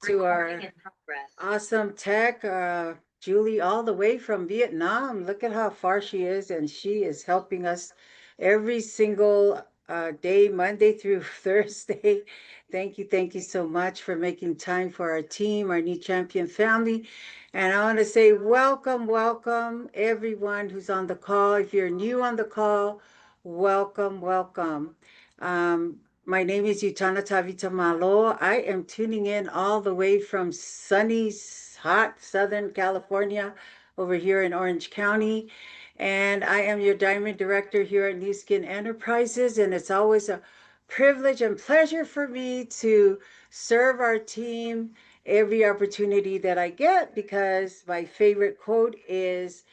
to our awesome tech, Julie, all the way from Vietnam. Look at how far she is, and she is helping us every single day, Monday through Thursday. Thank you so much for making time for our team, our new champion family. And I want to say welcome, everyone who's on the call. If you're new on the call, welcome. My name is Utana Tavita Malo. I am tuning in all the way from sunny, hot Southern California over here in Orange County. And I am your diamond director here at New Skin Enterprises. And it's always a privilege and pleasure for me to serve our team every opportunity that I get because my favorite quote is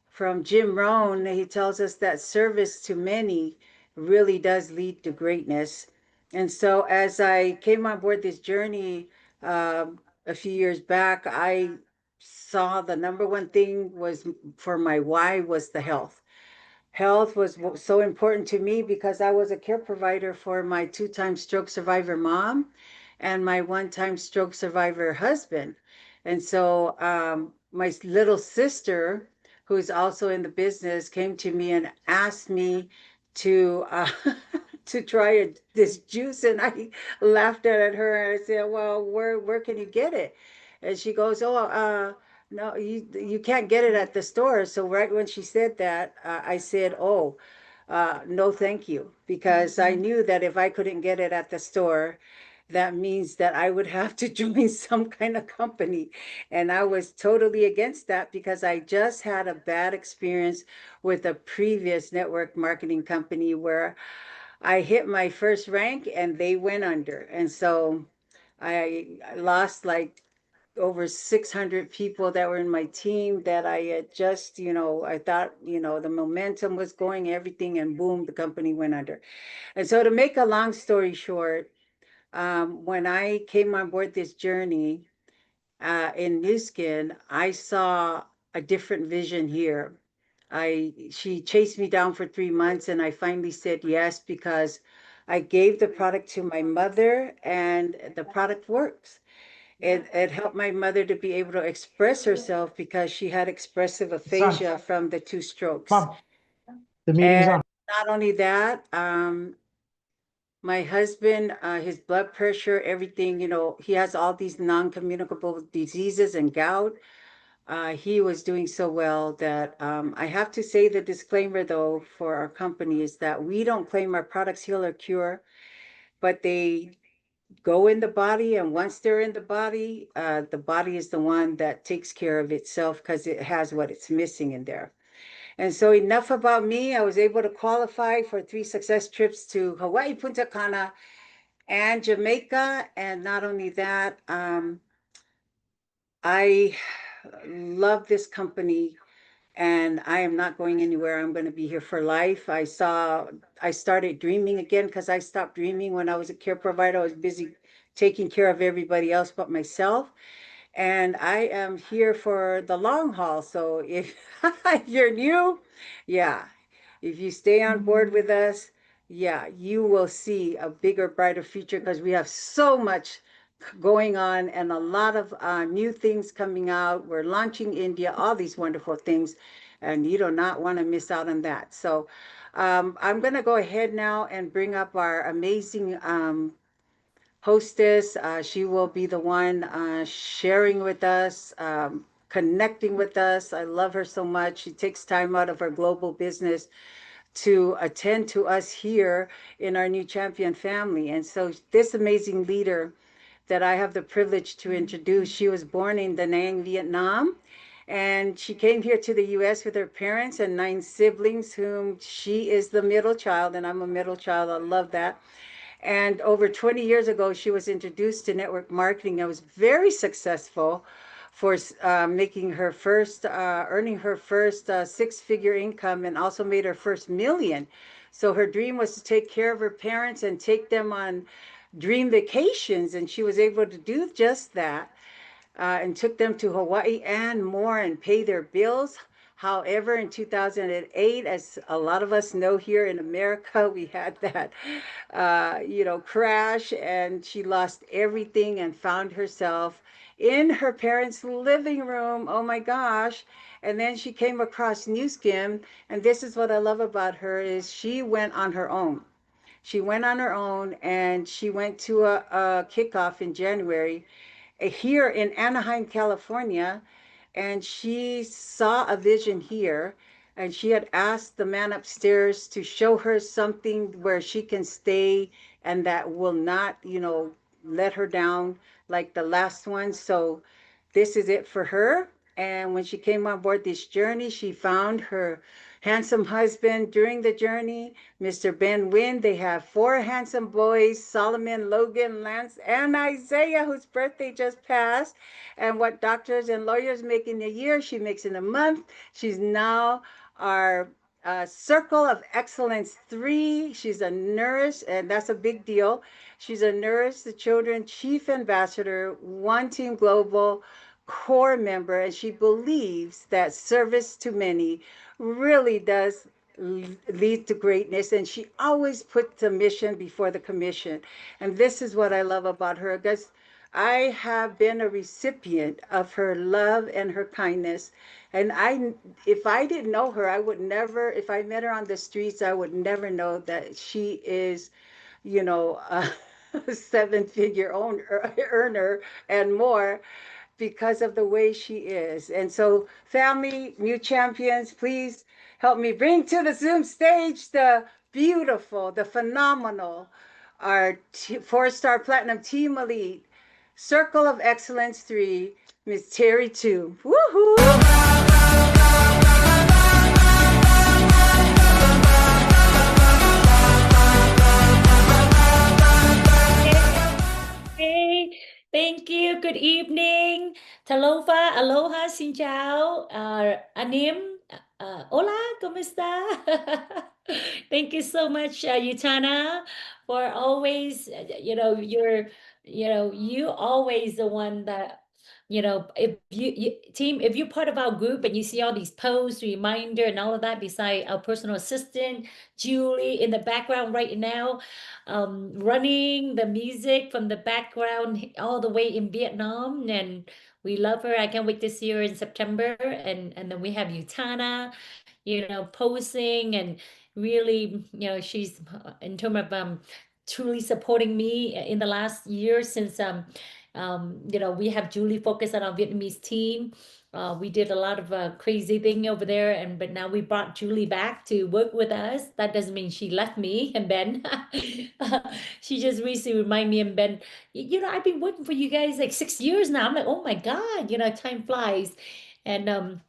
from Jim Rohn. He tells us that service to many really does lead to greatness. And so, as I came on board this journey a few years back, I saw the number one thing was for my why was the health. Health was so important to me because I was a care provider for my two-time stroke survivor mom and my one-time stroke survivor husband. And so my little sister, who's also in the business, came to me and asked me to to try this juice, and I laughed at her and I said, "Well, where can you get it?" And she goes, "Oh, no, you can't get it at the store." So right when she said that, I said, "Oh, no, thank you," because I knew that if I couldn't get it at the store, that means that I would have to join some kind of company. And I was totally against that because I just had a bad experience with a previous network marketing company where I hit my first rank and they went under. And so I lost like over 600 people that were in my team that I had just, I thought, the momentum was going, everything, and boom, the company went under. And so to make a long story short, when I came on board this journey in New Skin, I saw a different vision here. She chased me down for 3 months and I finally said yes because I gave the product to my mother and the product works. It helped my mother to be able to express herself because she had expressive Son, aphasia from the two strokes. Mom, the meeting's And on. not only that, my husband, his blood pressure, everything, he has all these non-communicable diseases and gout. He was doing so well that I have to say the disclaimer though for our company is that we don't claim our products heal or cure, but they go in the body, and once they're in the body is the one that takes care of itself because it has what it's missing in there. And so enough about me. I was able to qualify for 3 success trips to Hawaii, Punta Cana, and Jamaica. And not only that, I love this company and I am not going anywhere. I'm going to be here for life. I started dreaming again because I stopped dreaming when I was a care provider. I was busy taking care of everybody else but myself. And I am here for the long haul. So if, if you're new, yeah, if you stay on board with us, yeah, you will see a bigger, brighter future because we have so much going on and a lot of new things coming out. We're launching India, all these wonderful things, and you do not want to miss out on that. So I'm going to go ahead now and bring up our amazing hostess. She will be the one sharing with us, connecting with us. I love her so much. She takes time out of her global business to attend to us here in our new champion family. And so this amazing leader that I have the privilege to introduce, she was born in Da Nang, Vietnam. And she came here to the US with her parents and 9 siblings, whom she is the middle child, and I'm a middle child. I love that. And over 20 years ago, she was introduced to network marketing and was very successful for making her first, earning her first 6-figure income and also made her first million. So her dream was to take care of her parents and take them on dream vacations. And she was able to do just that and took them to Hawaii and more and pay their bills. However, in 2008, as a lot of us know here in America, we had that, crash, and she lost everything and found herself in her parents' living room. Oh my gosh. And then she came across Nu Skin, and this is what I love about her is she went on her own. She went on her own and she went to a kickoff in January here in Anaheim, California, and she saw a vision here. And she had asked the man upstairs to show her something where she can stay and that will not, let her down like the last one. So this is it for her. And when she came on board this journey, she found her handsome husband during the journey, Mr. Ben Wynn. They have four handsome boys, Solomon, Logan, Lance, and Isaiah, whose birthday just passed. And what doctors and lawyers make in a year, she makes in a month. She's now our Circle of Excellence 3. She's a nurse, and that's a big deal. She's a nurse, the children chief ambassador, One Team Global core member, and she believes that service to many really does lead to greatness. And she always puts the mission before the commission. And this is what I love about her, because I have been a recipient of her love and her kindness. And if I didn't know her, I would never, if I met her on the streets, I would never know that she is, a seven-figure earner and more because of the way she is. And so, family, new champions, please help me bring to the Zoom stage the beautiful, the phenomenal, our four-star platinum team elite, Circle of Excellence 3, Miss Terry 2. Woohoo! Hey, thank you. Good evening. Talofa, aloha, xin chào. Anim, hola, ¿cómo está? Thank you so much, Yutana, for always, you always the one that, if team, if you're part of our group and you see all these posts, reminder, and all of that, beside our personal assistant, Julie, in the background right now, running the music from the background all the way in Vietnam, and we love her. I can't wait to see her in September. And then we have Yutana, posing and really, she's in terms of truly supporting me in the last year since we have Julie focused on our Vietnamese team. We did a lot of crazy thing over there, but now we brought Julie back to work with us. That doesn't mean she left me and Ben. She just recently reminded me and Ben, I've been working for you guys like 6 years now. I'm like, oh my God, time flies. And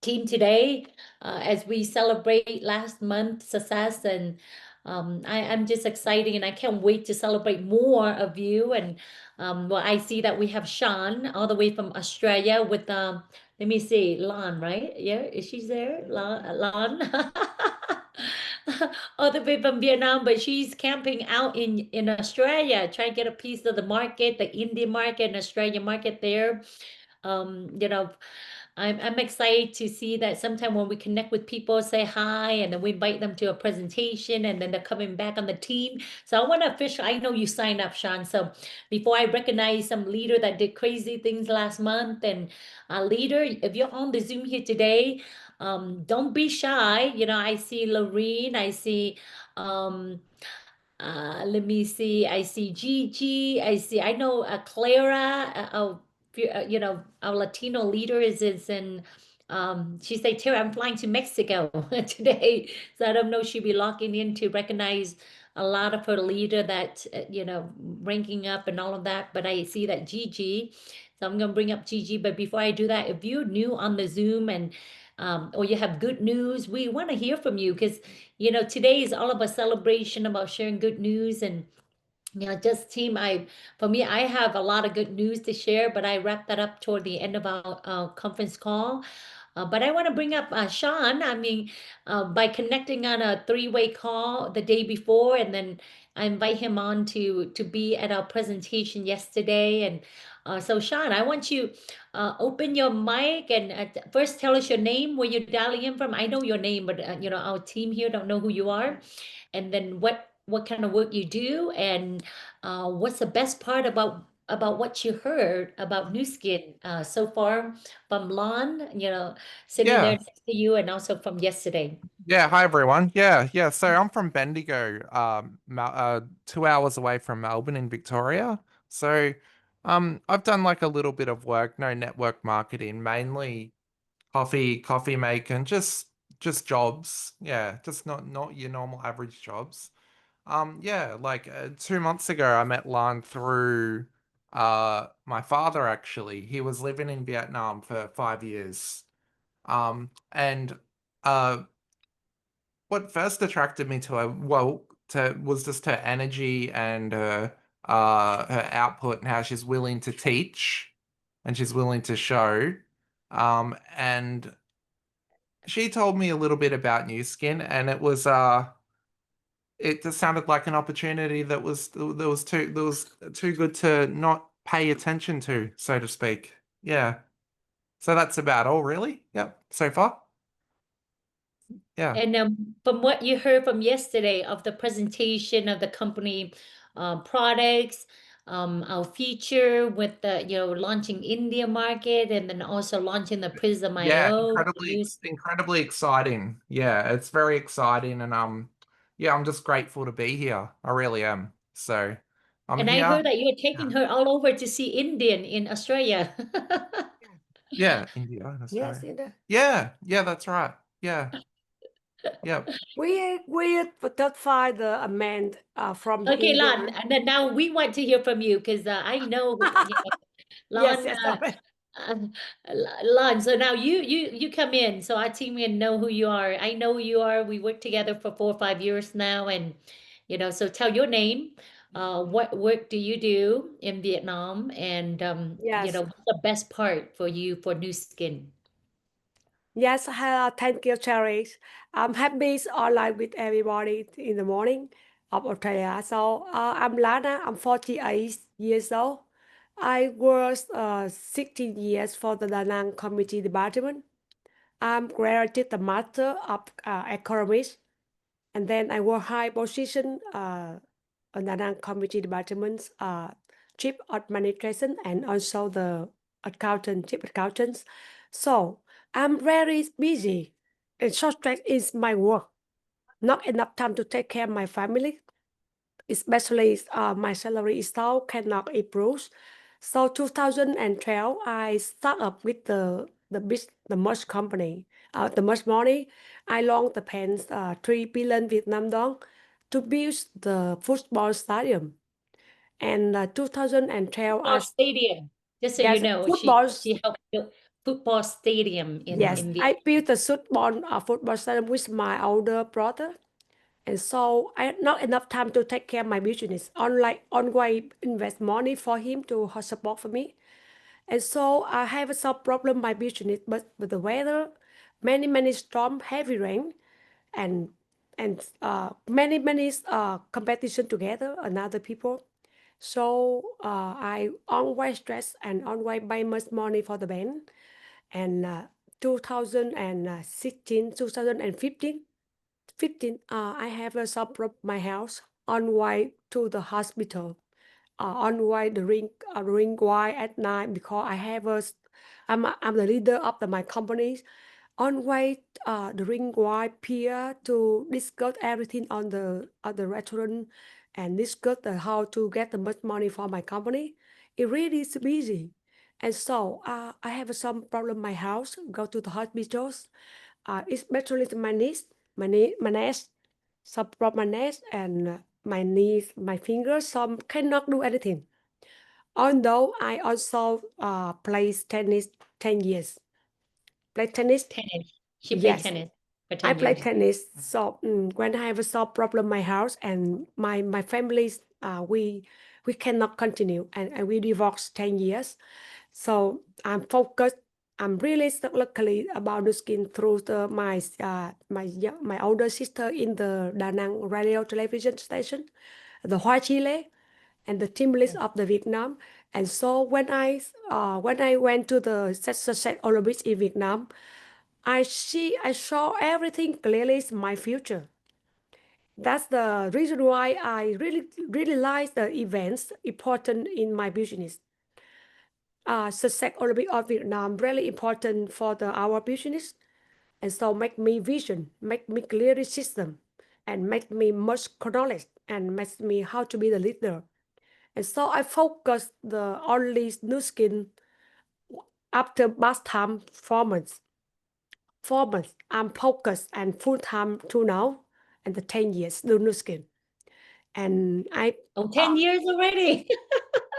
team today, as we celebrate last month's success, and I'm just excited, and I can't wait to celebrate more of you. And well, I see that we have Sean all the way from Australia with let me see, Lan, right? Yeah, is she there? Lan. All the way from Vietnam, but she's camping out in Australia, trying to get a piece of the market, the Indian market and Australian market there. Um, you know, I'm excited to see that sometime when we connect with people, say hi, and then we invite them to a presentation, and then they're coming back on the team. So I want to I know you signed up, Sean. So before I recognize some leader that did crazy things last month, and a leader, if you're on the Zoom here today, don't be shy. I see Lorene, I see let me see. I see Gigi. I know Clara. Our Latino leader is in. She said, "Terry, I'm flying to Mexico today," so I don't know. She'll be logging in to recognize a lot of her leader that ranking up and all of that. But I see that Gigi, so I'm gonna bring up Gigi. But before I do that, if you're new on the Zoom and or you have good news, we want to hear from you, because today is all about celebration, about sharing good news. And just team, for me, I have a lot of good news to share, but I wrap that up toward the end of our conference call. But I want to bring up Sean. I mean, by connecting on a three-way call the day before, and then I invite him on to be at our presentation yesterday. And so, Sean, I want you open your mic and first tell us your name, where you're dialing in from. I know your name, but you know, our team here don't know who you are. And then what kind of work you do, and what's the best part about what you heard about Nu Skin so far from Lon, you know, sitting there Yeah. next to you, and also from yesterday. Yeah. Hi, everyone. Yeah. So I'm from Bendigo, 2 hours away from Melbourne in Victoria. So, I've done like a little bit of work, no network marketing, mainly coffee making, just jobs. Yeah. Just not your normal average jobs. Yeah, like 2 months ago, I met Lan through my father actually. He was living in Vietnam for 5 years. And what first attracted me to her, was just her energy and her output and how she's willing to teach and she's willing to show. And she told me a little bit about Nu Skin, and it just sounded like an opportunity that was too good to not pay attention to, so to speak. Yeah. So that's about all, really. Yep. So far. Yeah. And from what you heard from yesterday of the presentation of the company products, our feature with the, you know, launching India market, and then also launching the Prism Yeah, IO. incredibly exciting. Yeah, it's very exciting, and yeah, I'm just grateful to be here. I really am. So I'm And I here. heard that you're taking her all over to see Indian in Australia. Yeah, India. That's Yes, right. India. Yeah, that's right. Yeah. Yep. We just find the man from Okay, India. Lan, and then now we want to hear from you, because I know, you know, Yes, Lan, Lon, so now you come in, so our team can know who you are. I know who you are. We worked together for 4 or 5 years now, and you know, so tell your name. What work do you do in Vietnam, and you Yes. know, what's the best part for you for Nu Skin? Yes, thank you, Cherry. I'm happy online with everybody in the morning of Australia. So I'm Lana. I'm 48 years old. I worked 16 years for the Da Nang Community Department. I'm graduated the Master of Economics, and then I work high position on Da Nang Community Department's chief administration and also the chief accountants. So I'm very busy. And short track is my work. Not enough time to take care of my family, especially my salary is now cannot improve. So 2012, I start up with the merge company. The merge money, I launched the plans 3 billion Vietnam dong to build the football stadium. And 2012, Football stadium, just so you yes, know, football. she helped build football stadium in Yes, in I Vietnam. built the football stadium with my older brother. And so I had not enough time to take care of my business. Only invest money for him to support for me. And so I have some problem my business, but with the weather, many storm, heavy rain, and many competition together another people. So I always stress and always buy much money for the band. And 2016, 2015, I have a some problem my house on way to the hospital. On way the ring why at night because I have I'm the leader of my company. On way the ring why peer to discuss everything on the restaurant and discuss how to get the much money for my company. It really is busy. And so I have some problem my house, go to the hospitals. Especially my niece, my niece, some problem my niece and my knees, my fingers, some cannot do anything. Although I also play tennis 10 years. Play tennis? Tennis. She played Yes. tennis for I 10 play years. tennis. So when I have a some problem my house and my families, we cannot continue and we divorced 10 years. So I'm focused I'm really luckily about Nu Skin through my older sister in the Da Nang radio television station, the Hoa Chile, and the team list of the Vietnam. And so when I went to the Set Olympics in Vietnam, I saw everything clearly is my future. That's the reason why I really like the events important in my business. Success Olympic of Vietnam really important for our business, and so make me vision, make me clear system, and make me much knowledge, and make me how to be the leader. And so I focus the only Nu Skin after past time 4 months. 4 months, I'm focused and full time to now, and the 10 years do Nu Skin. And I Oh, 10 years already.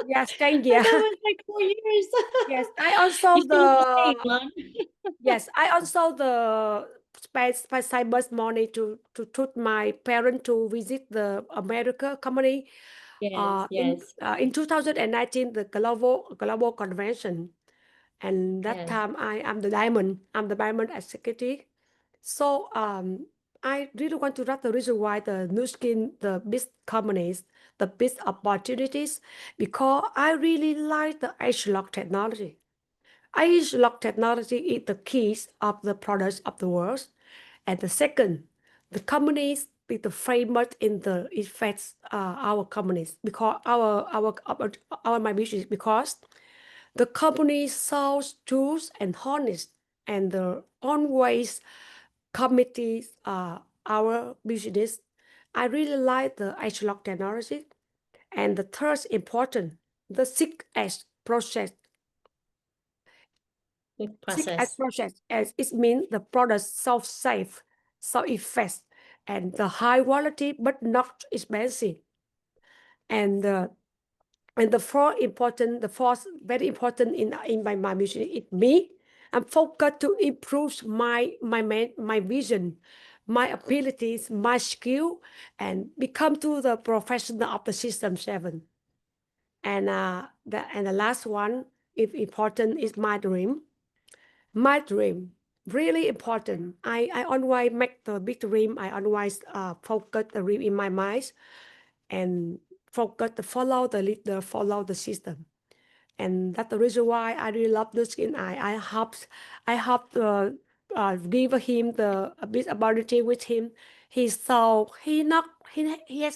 yes, 10 That years. was like 4 years. Yes, I also You should have the stayed, man. yes, I also the spend much money to took my parent to visit the America company Yes, yes, in 2019 the global convention, and that yes. time I am the diamond, I'm the diamond executive. So I really want to write the reason why the Nu Skin, the big companies, the big opportunities, because I really like the edge lock technology. Edge lock technology is the keys of the products of the world. And the second, the companies with the framework in the effects our companies, because our my business, because the company sells tools and honest and the always committees our business. I really like the edge-lock technology. And the third important, the 6S process. Good 6S process. process, as it means the product self-safe, self-effect, and the high quality but not expensive. And the fourth very important in my mission is me. I'm focused to improve my vision, my abilities, my skill, and become to the professional of the system 7. And the last one, if important, is my dream. My dream really important. I always make the big dream. I always focus the dream in my mind, and focus to follow the leader, follow the system. And that's the reason why I really love Nu Skin. I hope give him the a bit opportunity with him. He has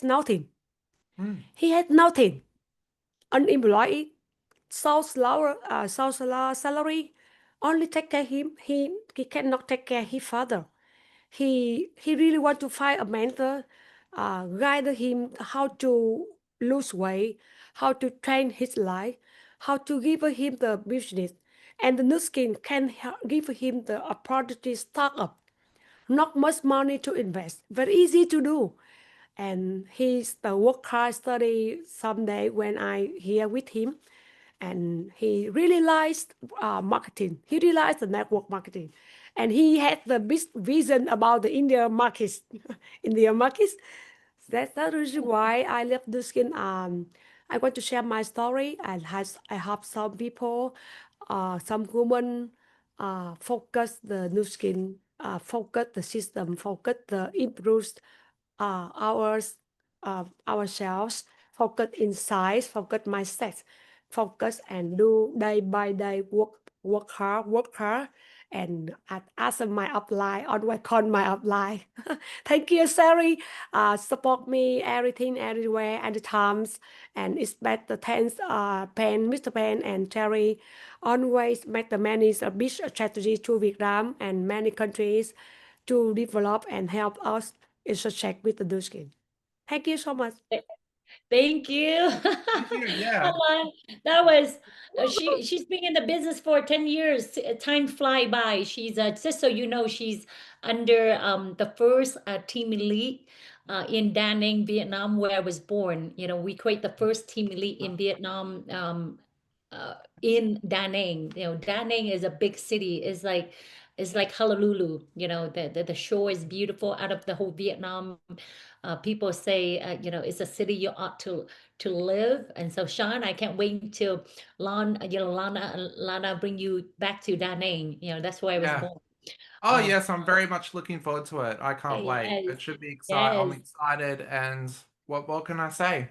nothing. He has nothing. Unemployed, so slow salary. Only take care him. He cannot take care his father. He really want to find a mentor, guide him how to lose weight, how to train his life, how to give him the business, and the Nu Skin can give him the opportunity startup. Not much money to invest, very easy to do. And he's the work hard study someday when I here with him, and he really likes marketing. He really likes the network marketing, and he had the big vision about the India markets. India markets. That's the reason why I love Nu Skin. I want to share my story, and I hope some people, some women, focus the Nu Skin, focus the system, focus the improves ourselves, focus inside, focus mindset, focus and do day by day work hard, and ask my upline, always call my upline. Thank you, Sari. Support me everything, everywhere, at the times, and expect the thanks, Pen, Mr. Pen, and Terry. Always make the many big strategy to Vietnam and many countries to develop and help us intersect with the Nu Skin. Thank you so much. Thank you. Thank you. Yeah. Alan, that was she's been in the business for 10 years. Time fly by. She's just so you know, she's under the first team elite in Da Nang, Vietnam, where I was born. You know, we create the first team elite in Vietnam in Da Nang. You know, Da Nang is a big city. It's like is like Honolulu, you know, the shore is beautiful out of the whole Vietnam. People say, you know, it's a city you ought to live. And so, Sean, I can't wait till Lana bring you back to Da Nang. You know, that's where I was Yeah. born. Oh, Um, yes, I'm very much looking forward to it. I can't wait. yes, It should be exciting. I'm yes. excited, and what can I say?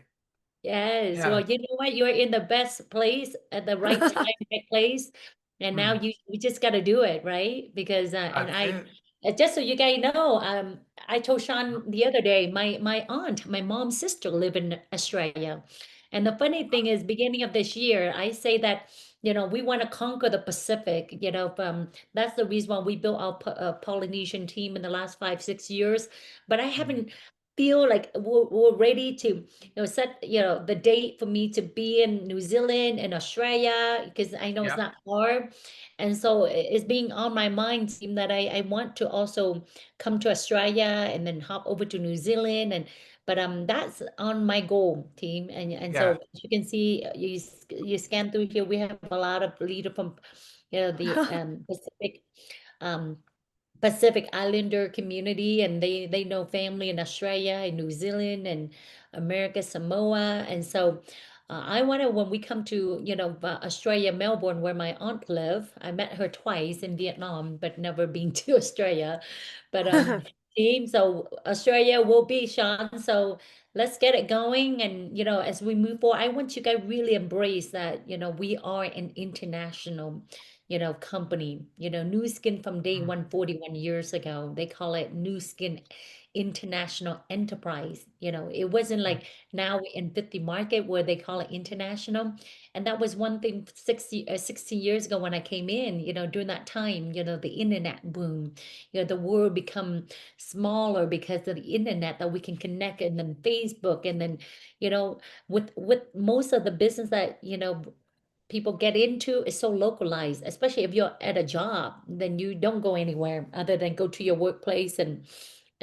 Yes, Yeah. well, you know what? You're in the best place at the right time, right place. And now Mm, you just got to do it, right? Because and that's I it. just so you guys know, I told Sean the other day, my aunt, my mom's sister live in Australia. And the funny thing is, beginning of this year, I say that, you know, we want to conquer the Pacific, you know, that's the reason why we built our Polynesian team in the last 5, 6 years. But I haven't feel like we're ready to, you know, set, you know, the date for me to be in New Zealand and Australia, because I know it's Yeah. not hard. And so it's being on my mind, team, that I want to also come to Australia and then hop over to New Zealand. And but that's on my goal, team. And so Yeah. as you can see, you scan through here, we have a lot of leader from, you know, the um Pacific Islander community, and they know family in Australia and New Zealand and America, Samoa. And so I want to, when we come to, you know, Australia, Melbourne, where my aunt live, I met her twice in Vietnam, but never been to Australia. But team, so Australia will be, Sean. So let's get it going. And, you know, as we move forward, I want you guys really embrace that, you know, we are an international, you know, company, you know, Nu Skin from day Mm, 141 years ago. They call it Nu Skin International Enterprise. You know, it wasn't mm, like now in 50 market where they call it international. And that was one thing 60 years ago when I came in, you know, during that time, you know, the internet boom, you know, the world become smaller because of the internet, that we can connect, and then Facebook, and then, you know, with most of the business that, you know, people get into is so localized, especially if you're at a job, then you don't go anywhere other than go to your workplace. And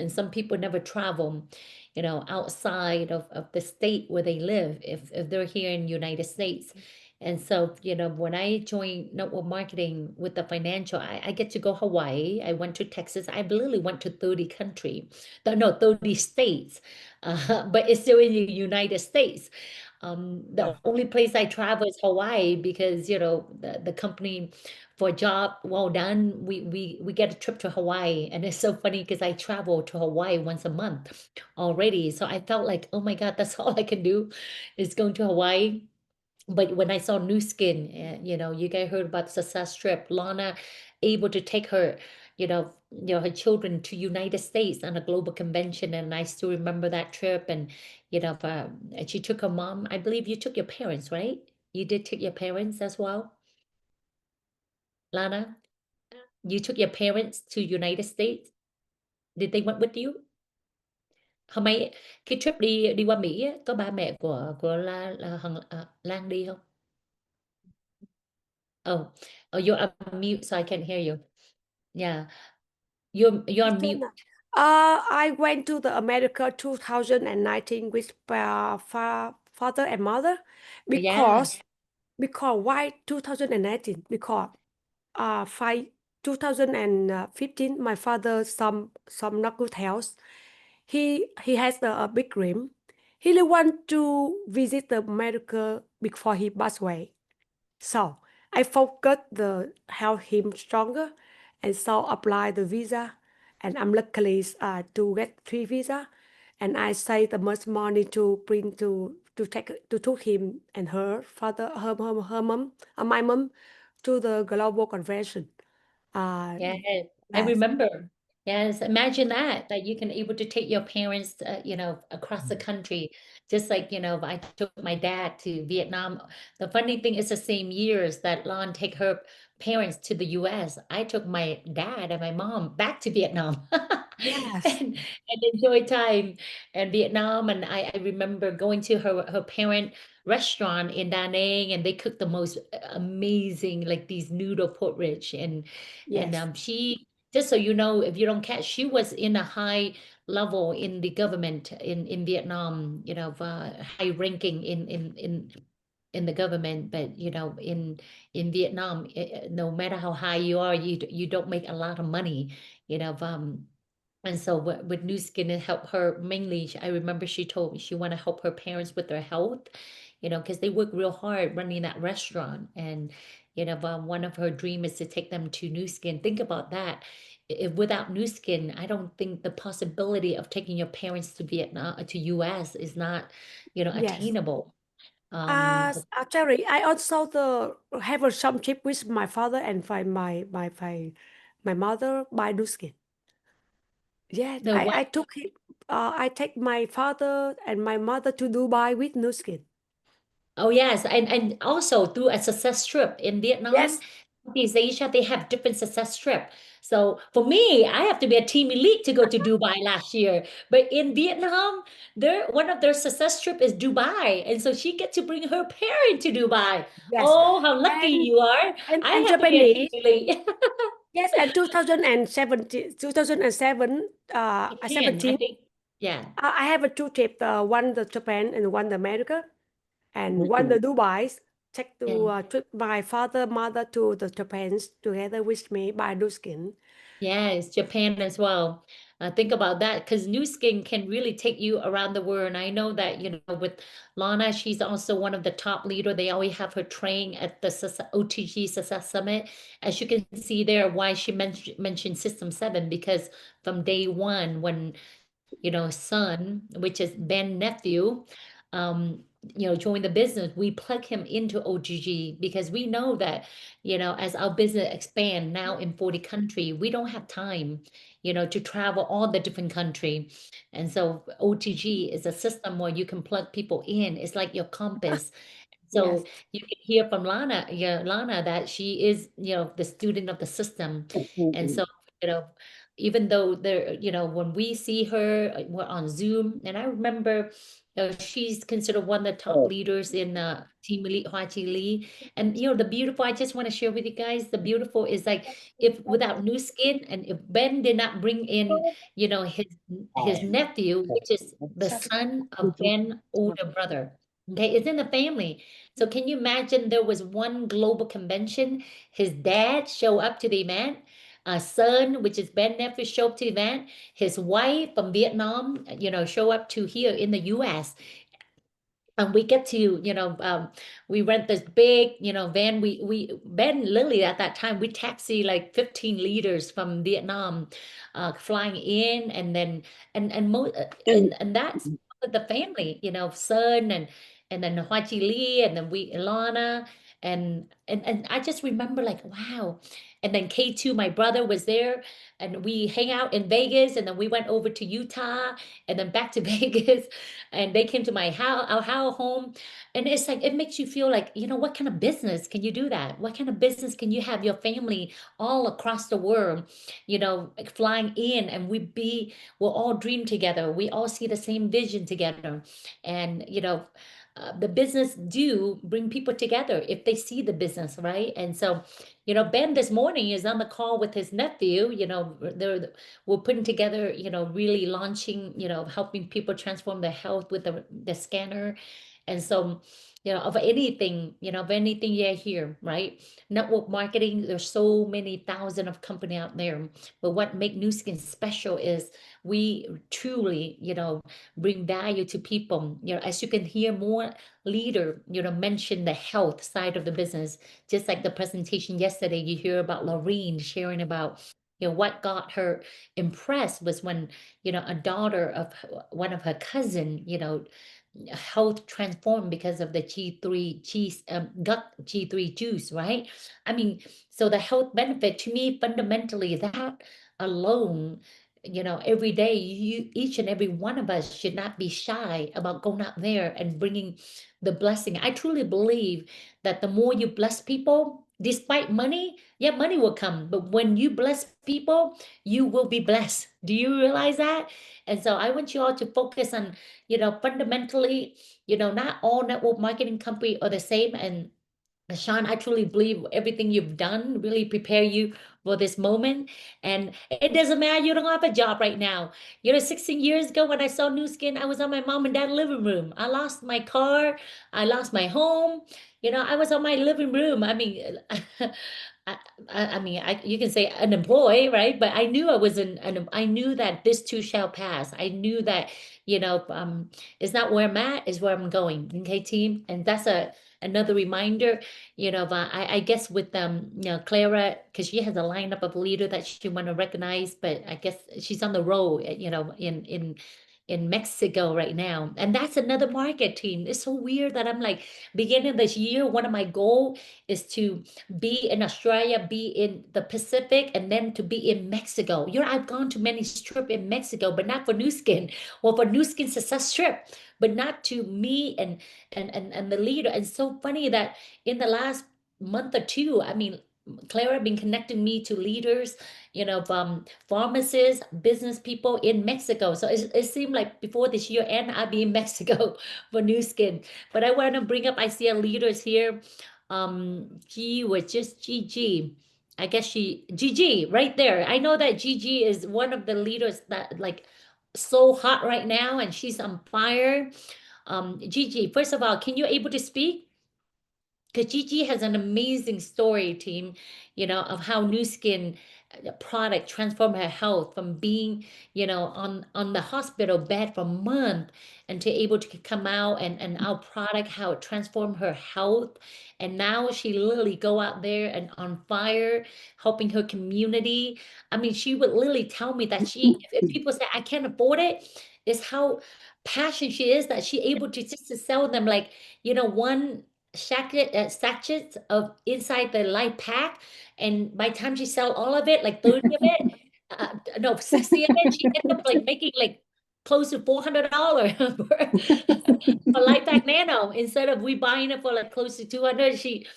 some people never travel, you know, outside of the state where they live, if they're here in United States. And so, you know, when I joined network marketing with the financial, I get to go Hawaii. I went to Texas. I literally went to 30 country, no, 30 states, but it's still in the United States. mm. The only place I travel is Hawaii because, you know, the company, for a job well done, we get a trip to Hawaii. And it's so funny because I travel to Hawaii once a month already. So I felt like, oh my God, that's all I can do is going to Hawaii. But when I saw Nu Skin, you know, you guys heard about the success trip, Lana able to take her, her children to United States on a global convention, and I still remember that trip. And and she took her mom. I believe you took your parents, right? You did take your parents as well, Lana. You took your parents to United States. Did they went with you? Hôm nay cái trip đi đi qua Mỹ á, có ba mẹ của Lan đi không? Oh, oh, you're on mute, so I can't hear you. Yeah, you're on Listen, mute. I went to the America 2019 with father and mother Yeah, because why 2019? Because five 2015 my father some not good health. He has a big dream. He really want to visit the America before he passed away. So I focus the help him stronger, and so apply the visa, and I'm luckily to get 3 visa, and I save the much money to bring to take to took him and her father her mom my mom to the global convention. Uh, yeah, I yes, remember. Yes, imagine that you can able to take your parents, across the country, just like, I took my dad to Vietnam. The funny thing is the same years that Lon take her parents to the US, I took my dad and my mom back to Vietnam yes, and enjoy time in Vietnam. And I remember going to her parent restaurant in Da Nang, and they cook the most amazing, like these noodle porridge. And yes, she, just so you know, if you don't catch, she was in a high level in the government in Vietnam, high ranking in in the government, but you know, in Vietnam, no matter how high you are, you don't make a lot of money, you know. And so with Nu Skin, it helped her mainly. I remember she told me she want to help her parents with their health, you know, because they work real hard running that restaurant. And, you know, one of her dream is to take them to Nu Skin. Think about that. If without Nu Skin, I don't think the possibility of taking your parents to Vietnam, to US is not, you know, Yes. attainable. Actually, I also have some trip with my father and my mother by Nu Skin. Yes, The what? I took him. I take my father and my mother to Dubai with Nu Skin. Oh yes, and also through a success trip in Vietnam, Yes. Southeast Asia, they have different success trip. So for me, I have to be a team elite to go to Dubai last year. But in Vietnam, one of their success trip is Dubai, and so she gets to bring her parent to Dubai. Yes. Oh, how lucky And you are! I and have to be a team Japanese. elite. Yes, and 2007, Japan, I 17, think. Yeah. I have a two trip, one the Japan and one the America, and one the Dubai. Take to Yeah. trip my father, mother to the Japan together with me by Nu Skin. Yes, Japan as well. Think about that because Nu Skin can really take you around the world. And I know that, you know, with Lana, she's also one of the top leader. They always have her train at the OTG Success Summit. As you can see there, why she mentioned System 7, because from day one, when you know, son, which is Ben nephew, you know, join the business, we plug him into OGG because we know that, you know, as our business expand now in 40 country, we don't have time, you know, to travel all the different country. And so OTG is a system where you can plug people in. It's like your compass. Yes. So you can hear from Lana, yeah, Lana, that she is, you know, the student of the system. And so, you know, even though there, you know, when we see her, we're on Zoom, and I remember she's considered one of the top leaders in Team Elite Hoa Chi Lee. And you know, the beautiful, I just want to share with you guys, the beautiful is like if without Nu Skin and if Ben did not bring in, you know, his nephew, which is the son of Ben's older brother. Okay, it's in the family. So can you imagine there was one global convention, his dad show up to the event, son, which is Ben nephew, show up to the event, his wife from Vietnam, you know, show up to here in the US. And we get to, you know, we rent this big, you know, van. Ben Lily at that time, we taxi like 15 leaders from Vietnam, flying in, and then and that's the family, you know, son and then Hoa Chi Lee, and then we Ilana, and I just remember like wow. And then K2, my brother, was there, and we hang out in Vegas, and then we went over to Utah, and then back to Vegas, and they came to my house, our home. And it's like, it makes you feel like, you know, what kind of business can you do that? What kind of business can you have your family all across the world, you know, like flying in, and we'll all dream together. We all see the same vision together. And, you know, the business do bring people together if they see the business, right? And so, you know, Ben this morning is on the call with his nephew, you know, we're putting together, you know, really launching, you know, helping people transform their health with the scanner. And so, you know, of anything you hear, right? Network marketing, there's so many thousand of company out there. But what make Nu Skin special is we truly, you know, bring value to people. You know, as you can hear more leader, you know, mention the health side of the business, just like the presentation yesterday, you hear about Lorene sharing about, you know, what got her impressed was when, you know, a daughter of one of her cousin, you know, health transformed because of the gut G3 juice, right? I mean, so the health benefit to me, fundamentally, that alone, you know, every day, each and every one of us should not be shy about going out there and bringing the blessing. I truly believe that the more you bless people, despite money, yeah, money will come, but when you bless people, you will be blessed. Do you realize that? And so I want you all to focus on, you know, fundamentally, you know, not all network marketing company are the same. And Sean, I truly believe everything you've done really prepare you for this moment. And it doesn't matter, you don't have a job right now. 16 years ago when I saw Nu Skin, I was on my mom and dad living room. I lost my car, I lost my home. I was on my living room. I mean, you can say unemployed, right? But I knew I was I knew that this too shall pass. I knew that, it's not where I'm at, it's where I'm going. Okay, team. And that's another reminder, I guess with Clara, because she has a lineup of leader that she want to recognize, but I guess she's on the road, in Mexico right now. And that's another market, team. It's so weird that I'm like, beginning of this year, one of my goal is to be in Australia, be in the Pacific, and then to be in Mexico. I've gone to many trip in Mexico, but not for Nu Skin. Well, for Nu Skin Success trip, but not to me and the leader. And so funny that in the last month or two, I mean, Clara been connecting me to leaders, pharmacists, business people in Mexico. So it seemed like before this year, and I'll be in Mexico for Nu Skin. But I want to bring up, I see our leaders here. G was just Gigi. I guess Gigi right there. I know that Gigi is one of the leaders that like so hot right now, and she's on fire. Gigi, first of all, can you able to speak? Because Gigi has an amazing story, team, of how Nu Skin product transformed her health from being, on the hospital bed for a month and to able to come out and our product, how it transformed her health. And now she literally go out there and on fire, helping her community. I mean, she would literally tell me that if people say, I can't afford it, is how passionate she is that she able to just to sell them like, one sachets of inside the light pack, and by the time she sell all of it, like 30 of it, no, 60 of it, she ended up like making like close to $400 for light pack nano instead of we buying it for like close to 200. She,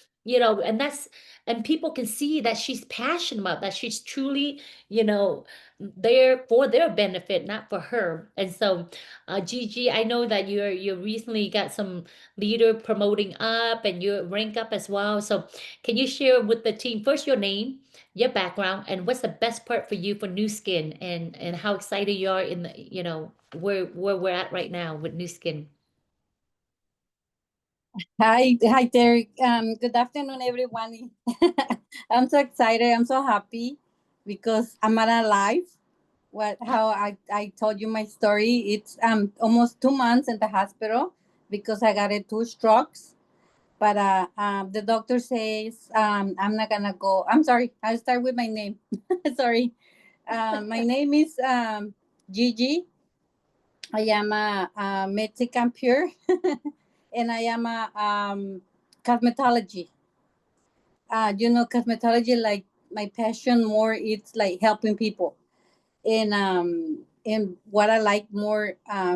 and people can see that she's passionate about that. She's truly, there for their benefit, not for her. And so, Gigi, I know that you recently got some leader promoting up and you rank up as well. So can you share with the team first your name, your background, and what's the best part for you for Nu Skin and how excited you are in the, where we're at right now with Nu Skin? Hi, Derek. Good afternoon, everyone. I'm so excited. I'm so happy because I'm alive. How I told you my story. It's almost 2 months in the hospital because I got 2 strokes. But the doctor says I'm not gonna go. I'm sorry. I'll start with my name. Sorry. My name is Gigi. I am a Mexican pure. And I am a cosmetology. Cosmetology, like my passion more, it's like helping people. And what I like more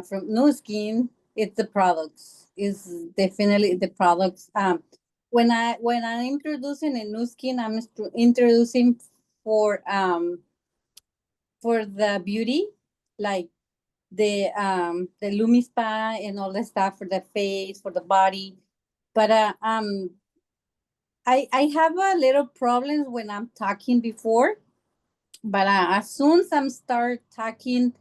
from Nu Skin, it's the products. Is definitely the products. When I'm introducing a Nu Skin, I'm introducing for the beauty, like the Lumi Spa and all the stuff for the face, for the body. But I have a little problems when I'm talking before. But as soon as I start talking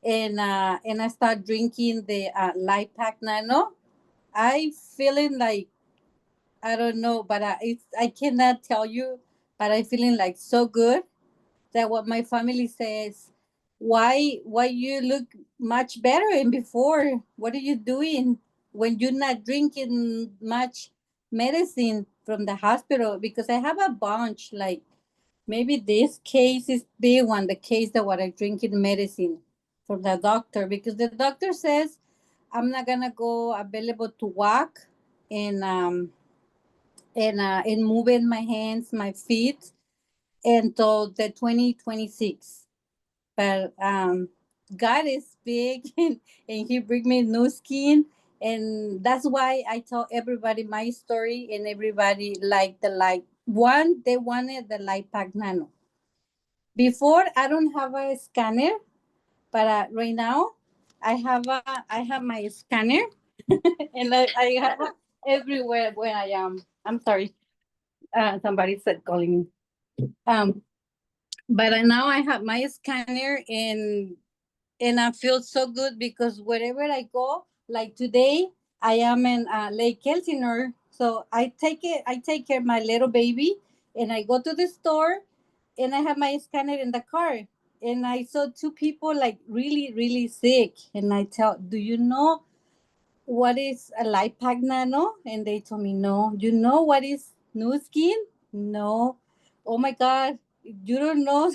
and I start drinking the Light Pack Nano, I feeling like, I don't know, but I cannot tell you, but I feeling like so good that what my family says, why you look much better than before? What are you doing when you're not drinking much medicine from the hospital? Because I have a bunch, like maybe this case is big one, the case that what I drinking medicine from the doctor, because the doctor says I'm not gonna go available to walk and moving my hands, my feet until the 2026. But God is big and he bring me Nu Skin. And that's why I tell everybody my story, and everybody like the light. They wanted the Light Pack Nano. Before, I don't have a scanner, but right now I have my scanner and I have everywhere where I am. I'm sorry. Somebody said calling me. But now I have my scanner and I feel so good because wherever I go, like today, I am in Lake Elsinore. So I take care of my little baby, and I go to the store, and I have my scanner in the car. And I saw two people like really, really sick. And I tell, do you know what is a light pack nano? And they told me, no. You know what is new skin? No. Oh my God. You don't know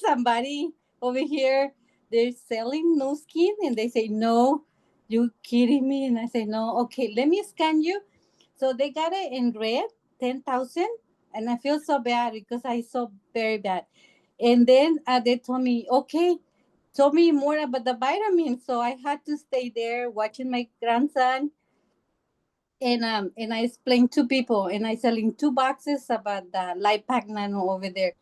somebody over here, they're selling new skin? And they say, no. You kidding me? And I say, no. Okay, let me scan you. So they got it in red, 10,000. And I feel so bad because I saw very bad. And then they told me, okay, told me more about the vitamins. So I had to stay there watching my grandson. And I explained to people, and I selling 2 boxes about the Light Pack Nano over there.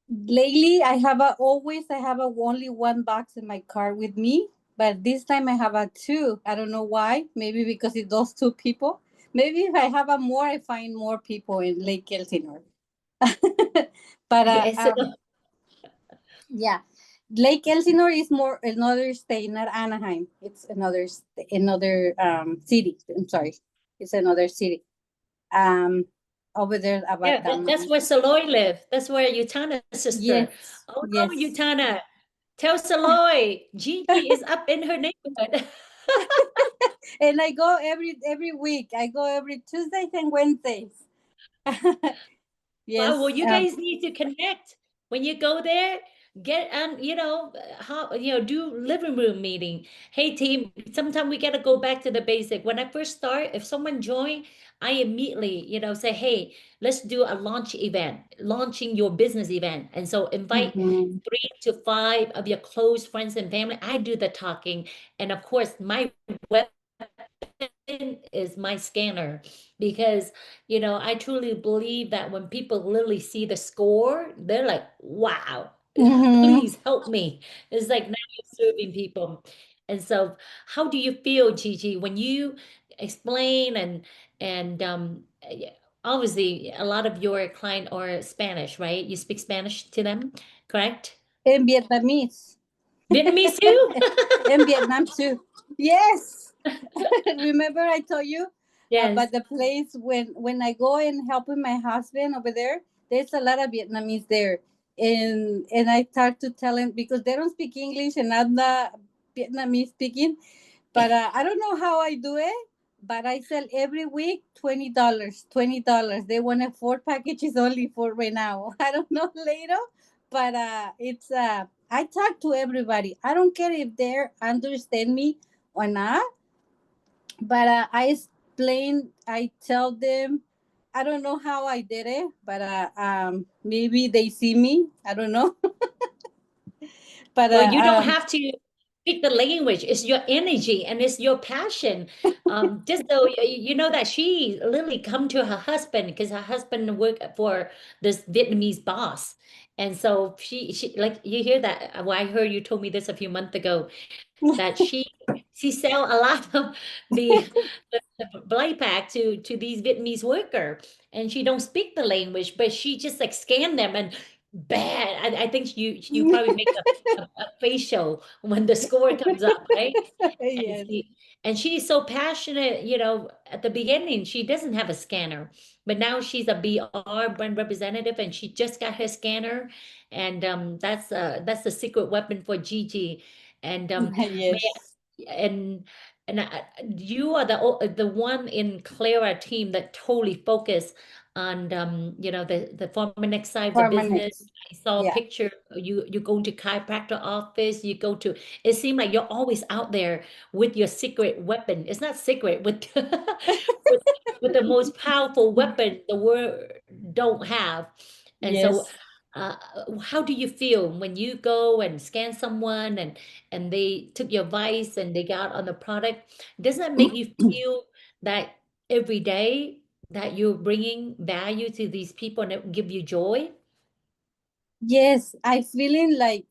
Lately, I have only 1 box in my car with me, but this time I have a 2. I don't know why. Maybe because it's those 2 people. Maybe if I have a more, I find more people in Lake Elsinore. But Yes. yeah, Lake Elsinore is more another state, not Anaheim. It's another city. I'm sorry, it's another city. Over there about Yeah, that's where Saloy live. That's where Utana's sister. Yes. Oh Yes. no, Utana. Tell Saloy, Gigi is up in her neighborhood. And I go every week. I go every Tuesdays and Wednesdays. Yes. Well, you guys need to connect. When you go there, get on, do living room meeting. Hey team, sometimes we gotta go back to the basic. When I first start, if someone join, I immediately, say, hey, let's do a launch event, launching your business event. And so invite Mhm. 3 to 5 of your close friends and family. I do the talking. And of course, my weapon is my scanner because I truly believe that when people literally see the score, they're like, wow, Mhm. please help me. It's like now you're serving people. And so how do you feel, Gigi, when you explain and obviously a lot of your client are Spanish, right? You speak Spanish to them, correct? And Vietnamese. Vietnamese too? In Vietnam too. Yes. Remember I told you Yes. about the place when I go and help with my husband over there. There's a lot of Vietnamese there, and I start to tell him because they don't speak English and I'm not Vietnamese speaking, but I don't know how I do it. But I sell every week $20. $20. They want a 4 packages only for right now. I don't know later, but it's I talk to everybody. I don't care if they understand me or not, but I tell them. I don't know how I did it, but maybe they see me. I don't know. But Well, you don't have to speak the language. It's your energy and it's your passion. Just so you know that she literally come to her husband because her husband worked for this Vietnamese boss. And so she like you hear that. Well, I heard you told me this a few months ago that she sell a lot of the blight pack to these Vietnamese worker, and she don't speak the language, but she just like scan them and bad. I think you probably make a facial when the score comes up, right? yes. And she's so passionate, at the beginning, she doesn't have a scanner, but now she's a BR brand representative and she just got her scanner. And that's the secret weapon for Gigi. And Yes. and you are the one in Clara team that totally focus on the Formanex side of the business. Permanent. I saw a Yeah. picture. You go to chiropractor office. You go to. It seemed like you're always out there with your secret weapon. It's not secret with with the most powerful weapon the world don't have. And so Yes. how do you feel when you go and scan someone and they took your advice and they got on the product? Doesn't that make you feel that every day that you're bringing value to these people and it give you joy? Yes, I feeling like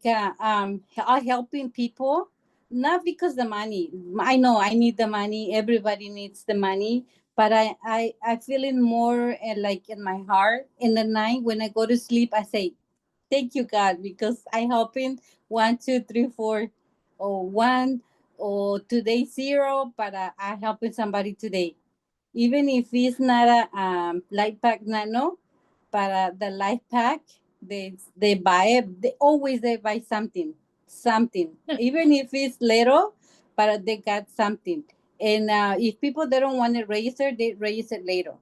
are helping people, not because the money. I know I need the money. Everybody needs the money, but I feel it more like in my heart in the night when I go to sleep. I say, thank you, God, because I helping 1, 2, 3, 4, or 1, or today 0, but I helping somebody today. Even if it's not a light pack nano, but the light pack, they buy it. They buy something. Even if it's little, but they got something. And if people they don't want to register, they register later.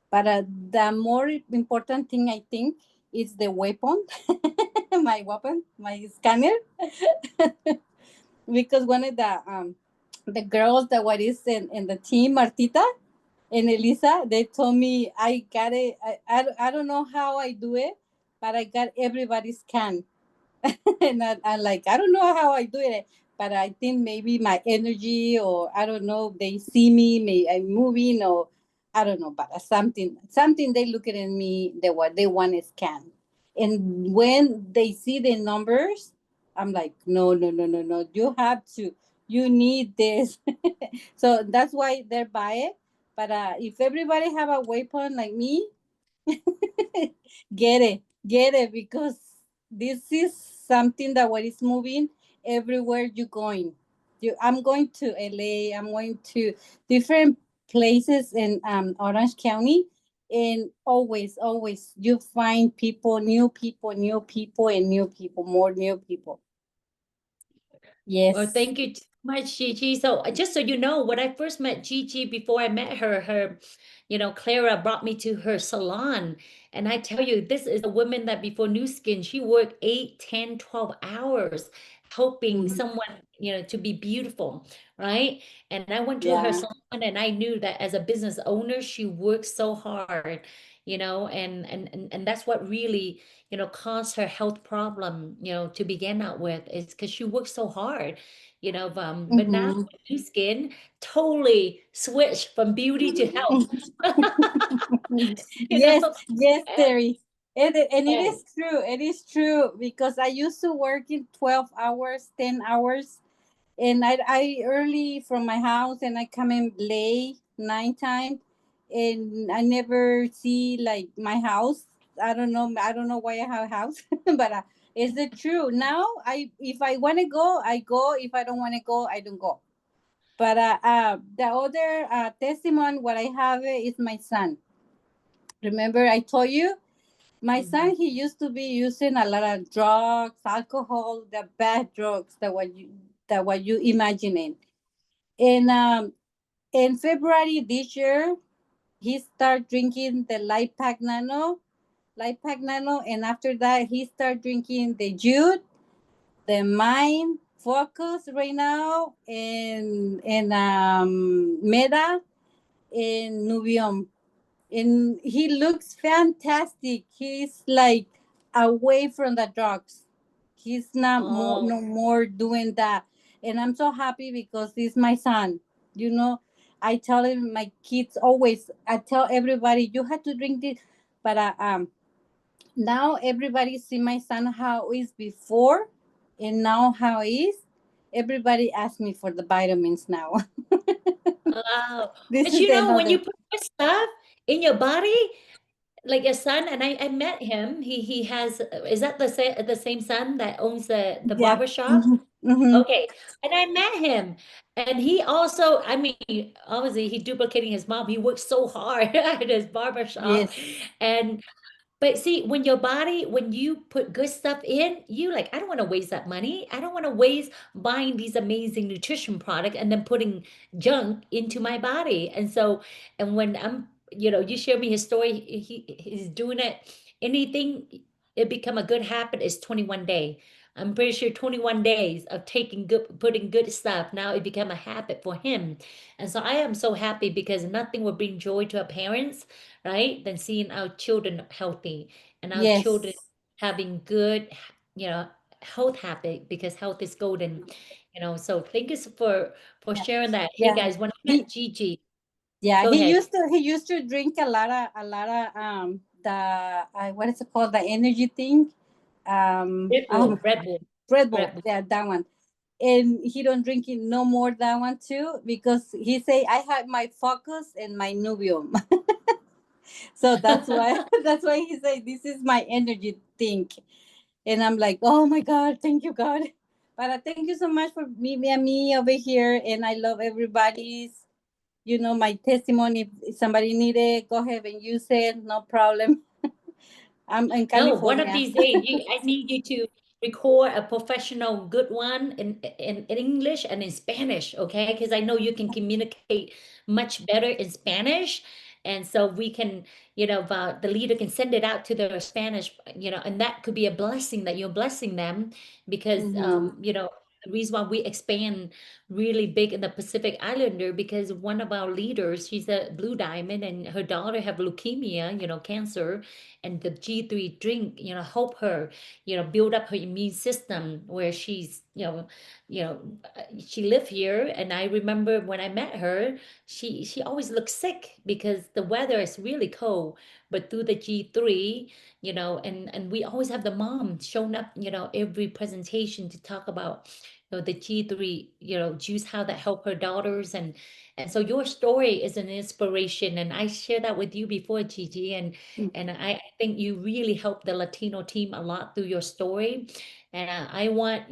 But the more important thing I think is the weapon, my weapon, my scanner, because one of the girls that what is in the team, Martita and Elisa, they told me I got it. I don't know how I do it, but I got everybody's scan. And I'm like, I don't know how I do it, but I think maybe my energy, or I don't know, they see me, maybe I'm moving, or I don't know, but something they look at me, what they want to scan. And when they see the numbers, I'm like, no, you have to, you need this. So that's why they buy it. But if everybody have a weapon like me, get it, because this is something that what is moving everywhere you're going. I'm going to LA, I'm going to different places in Orange County, and always you find people, new people, more new people. Yes. Well, thank you too much, Gigi. So just so you know, when I first met Gigi, before I met her, Clara brought me to her salon. And I tell you, this is a woman that before Nu Skin, she worked 8, 10, 12 hours helping Mhm. someone, to be beautiful, right? And I went to her Yeah. salon and I knew that as a business owner, she worked so hard, and that's what really, caused her health problem, to begin out with, is because she worked so hard, but now Mhm. with Nu Skin, totally switched from beauty to health. You Yes, know? yes, And, Terry. And it and is true. It is true, because I used to work in 12 hours, 10 hours, and I early from my house, and I come in late, 9 time, and I never see like my house. I don't know why I have a house, but is it true? Now if I want to go, I go. If I don't want to go, I don't go. But the other testimony what I have is my son. Remember I told you my son, he used to be using a lot of drugs, alcohol, the bad drugs that what you imagining. And in February this year, he started drinking the Light Pack Nano, and after that he started drinking the Jude, the Mind Focus right now, and Meta and Nubium. And he looks fantastic. He's like away from the drugs. He's not more oh, no more doing that. And I'm so happy because he's my son. You know, I tell him, my kids always, I tell everybody you have to drink this. But now everybody see my son how is before and now how is. Everybody asks me for the vitamins now. wow. This But is when you another. put this stuff in your body, like your son, and I met him. He has, is that the same son that owns the Yeah. barber shop? Mm-hmm. Okay. And I met him. And he also, I mean, obviously he duplicating his mom. He works so hard at his barber shop. Yes. And but see, when you put good stuff in, you like, I don't want to waste that money. I don't want to waste buying these amazing nutrition product and then putting junk into my body. And so, and when you share me his story, he's doing it. Anything, it become a good habit is 21 day. I'm pretty sure 21 days of putting good stuff. Now it become a habit for him. And so I am so happy because nothing will bring joy to our parents, right? Than seeing our children healthy and our children Yes. having good, health habit, because health is golden, So thank you for Yeah. sharing that. Hey Yeah. guys, when I met He Gigi, yeah, go ahead. he used to drink a lot of the what is it called, the energy thing? Red Bull, Red Bull, Red Bull. Red Bull. Yeah, that one. and he don't drink it no more that one too, because he say I have my focus and my nubium. So that's why that's why he say this is my energy thing. And I'm like, oh my God, thank you, God. But thank you so much for me over here. And I love everybody's, my testimony. If somebody need it, go ahead and use it. No problem. I'm in No, one of California. these days, I need you to record a professional good one in English and in Spanish, okay? Because I know you can communicate much better in Spanish. And so we can, the leader can send it out to their Spanish, and that could be a blessing that you're blessing them because, Mhm. the reason why we expand really big in the Pacific Islander, because one of our leaders, she's a Blue Diamond and her daughter have leukemia, cancer, and the G3 drink, help her, build up her immune system where she's, she lived here. And I remember when I met her, she always looked sick because the weather is really cold, but through the G3, and we always have the mom showing up, every presentation to talk about, the G3, juice, how that help her daughters. And so your story is an inspiration. And I share that with you before, Gigi. And I think you really helped the Latino team a lot through your story. And I want,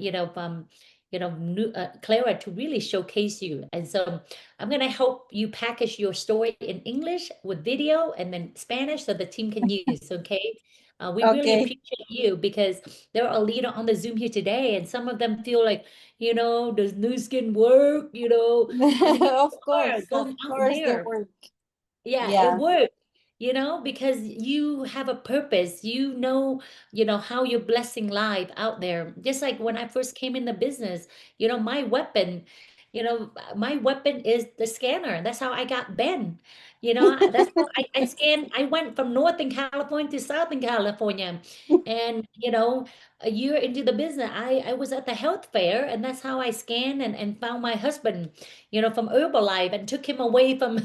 Clara to really showcase you. And so I'm going to help you package your story in English with video and then Spanish so the team can use, okay? We really Okay. appreciate you because there are a leader on the Zoom here today, and some of them feel like, does Nu Skin work? And you Of are course, going of out course, they there. work. Yeah, it Yeah. works, because you have a purpose. How you're blessing life out there. Just like when I first came in the business, my weapon, my weapon is the scanner. That's how I got Ben. That's how I scan. I went from Northern California to Southern California. And, a year into the business, I was at the health fair, and that's how I scanned and found my husband, from Herbalife and took him away from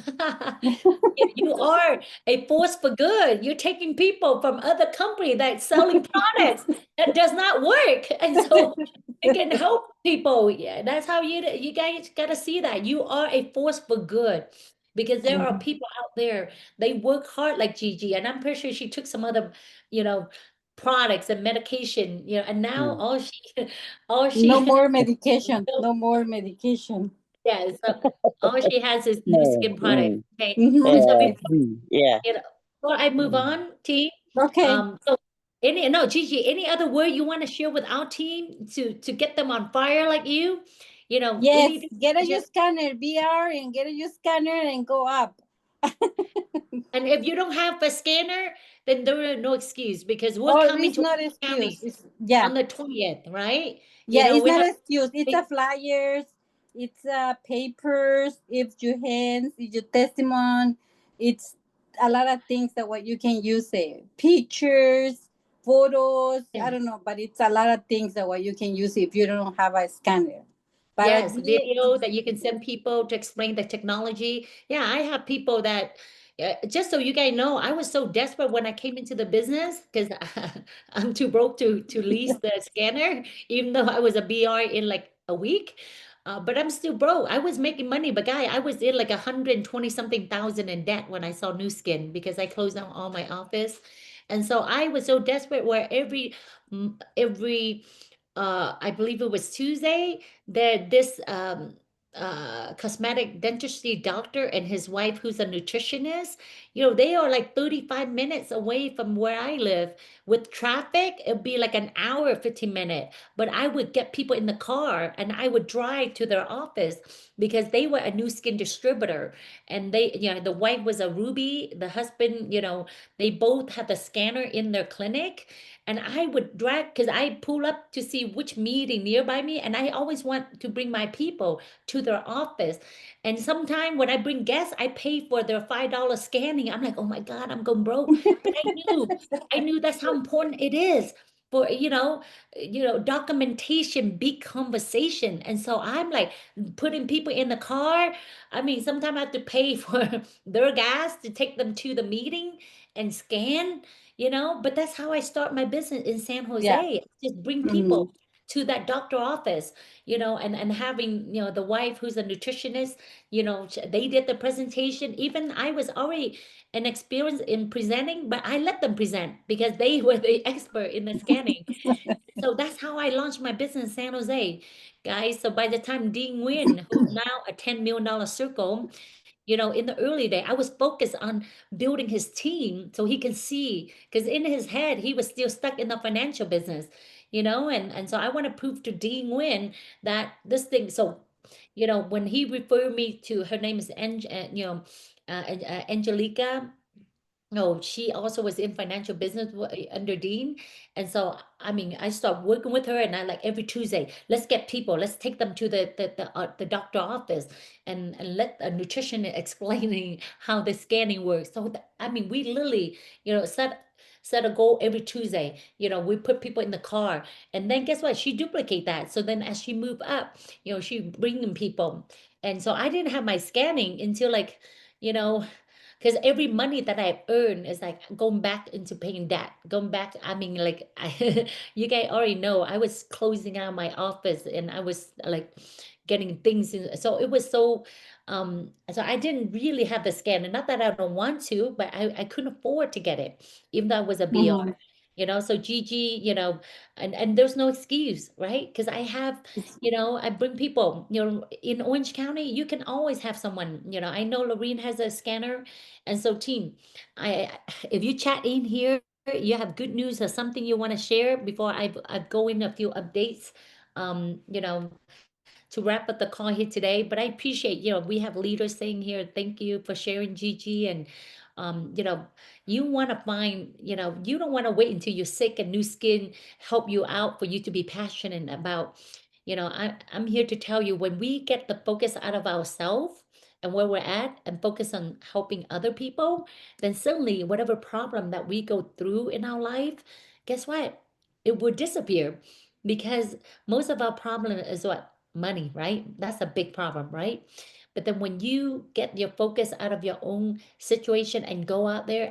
You are a force for good. You're taking people from other company that's selling products that does not work. And so you can help people. Yeah, that's how you guys got to see that. You are a force for good because there are people out there, they work hard like Gigi, and I'm pretty sure she took some other, products and medication, and now all No she more medication. No more medication. yeah, so all she has is Nu Skin No, product. Okay. And so Mhm. yeah. before I move on, team, Okay. so Gigi, any other word you want to share with our team to get them on fire like you? Yes, Anything get a to your share? scanner, VR, and get a your scanner and go up. And if you don't have a scanner, then there are no excuse because we're Oh, coming it's to not Orange County excuse. Yeah. on the 20th, right? It's We not have excuse. It's a flyers. It's papers. It's your hands. It's your testimony. It's a lot of things that what you can use it. Pictures, photos. I don't know, but it's a lot of things that what you can use if you don't have a scanner. But yes, video that you can send people to explain the technology. Yeah, I have people that, just so you guys know, I was so desperate when I came into the business because I'm too broke to lease the scanner, even though I was a BR in like a week. But I'm still broke. I was making money, but guy, I was in like 120 something thousand in debt when I saw Nu Skin because I closed down all my office. And so I was so desperate where every I believe it was Tuesday, that this cosmetic dentistry doctor and his wife, who's a nutritionist, they are like 35 minutes away from where I live. With traffic, it'd be like an hour, 15 minutes. But I would get people in the car and I would drive to their office because they were a Nu Skin distributor. And the wife was a Ruby, the husband, they both had the scanner in their clinic. And I would drag because I pull up to see which meeting nearby me, and I always want to bring my people to their office. And sometimes when I bring guests, I pay for their $5 scanning. I'm like, oh my God, I'm going broke. But I knew that's how important it is for documentation, big conversation. And so I'm like putting people in the car. I mean, sometimes I have to pay for their gas to take them to the meeting and scan. But that's how I start my business in San yeah. Jose. Just bring Mhm. people to that doctor office, you know, and having, you know, the wife who's a nutritionist, you know, they did the presentation. Even I was already an experience in presenting, but I let them present because they were the expert in the scanning. So that's how I launched my business in San Jose, guys. So by the time Dean Nguyen, who's now a $10 million circle, you know, in the early day, I was focused on building his team so he can see, because in his head, he was still stuck in the financial business, you know, and so I want to prove to Dean Nguyen that this thing, so, you know, when he referred me to, her name is, Angelica. No, she also was in financial business under Dean. And so, I mean, I started working with her, and I like every Tuesday, let's get people, let's take them to the doctor office and let a nutritionist explaining how the scanning works. So, I mean, we literally, you know, set a goal every Tuesday. You know, we put people in the car, and then guess what? She duplicate that. So then as she moved up, you know, she bringing people. And so I didn't have my scanning until like, you know, because every money that I earn is like going back into paying debt, going back. I mean, like, you guys already know, I was closing out my office and I was like getting things in. So it was so I didn't really have the scan, and not that I don't want to, but I couldn't afford to get it, even though I was a BR. You know, so Gigi, you know, and there's no excuse, right? Because I have, you know, I bring people, you know, in Orange County, you can always have someone, you know, I know Lorene has a scanner. And so team, if you chat in here, you have good news or something you want to share before I go in a few updates, you know, to wrap up the call here today. But I appreciate, you know, we have leaders saying here, thank you for sharing, Gigi. And, you know, you want to find, you know, you don't want to wait until you're sick and Nu Skin help you out for you to be passionate about, you know, I'm here to tell you, when we get the focus out of ourselves and where we're at and focus on helping other people, then suddenly whatever problem that we go through in our life, guess what? It would disappear, because most of our problem is what? Money, right? That's a big problem, right? But then when you get your focus out of your own situation and go out there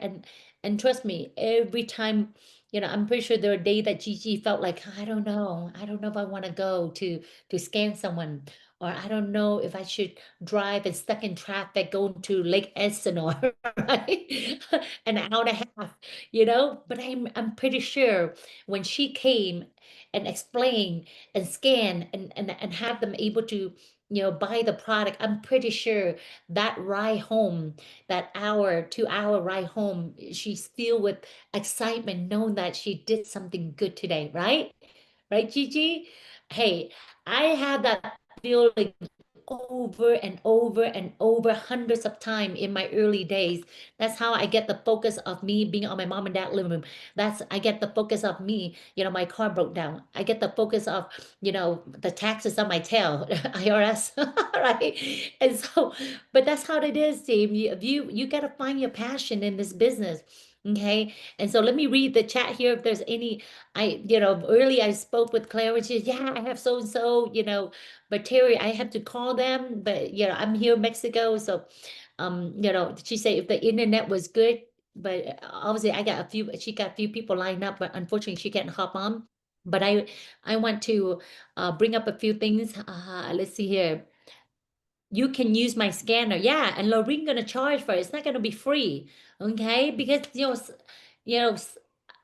and trust me, every time, you know, I'm pretty sure there were days that Gigi felt like, I don't know if I want to go to scan someone, or I don't know if I should drive and stuck in traffic going to Lake Elsinore, right? An hour and a half, you know. But I'm pretty sure when she came and explained and scan and have them able to, you know, buy the product, I'm pretty sure that ride home, that hour 2 hour ride home, she's filled with excitement knowing that she did something good today, right? Right, Gigi? Hey, I had that feeling over and over and over hundreds of times in my early days. That's how I get the focus of me being on my mom and dad living room. I get the focus of me, you know, my car broke down. I get the focus of, you know, the taxes on my tail, IRS, right? And so, but that's how it is, team. You got to find your passion in this business. Okay. And so let me read the chat here. If there's any, you know, early I spoke with Claire, and she said, yeah, I have so and so, you know, but Terry, I have to call them. But you know, I'm here in Mexico, so you know, she said if the internet was good, but obviously she got a few people lined up, but unfortunately she can't hop on. But I want to bring up a few things. Let's see here. You can use my scanner, yeah, and Lorene gonna charge for it. It's not gonna be free, okay? Because you know,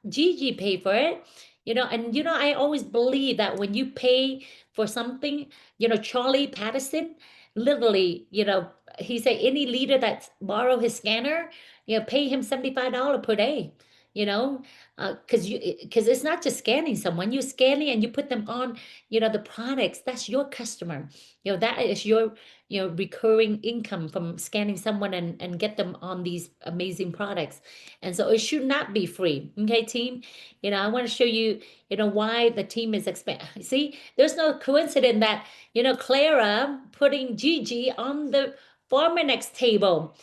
Gigi pay for it, you know, and you know, I always believe that when you pay for something, you know, Charlie Patterson, literally, you know, he said any leader that borrow his scanner, you know, pay him $75 per day, you know, because it's not just scanning someone, you're scanning and you put them on, you know, the products. That's your customer, you know, that is your, you know, recurring income from scanning someone and get them on these amazing products. And so it should not be free. Okay, team. You know, I want to show you, you know, why the team is See, there's no coincidence that, you know, Clara putting Gigi on the Forminex table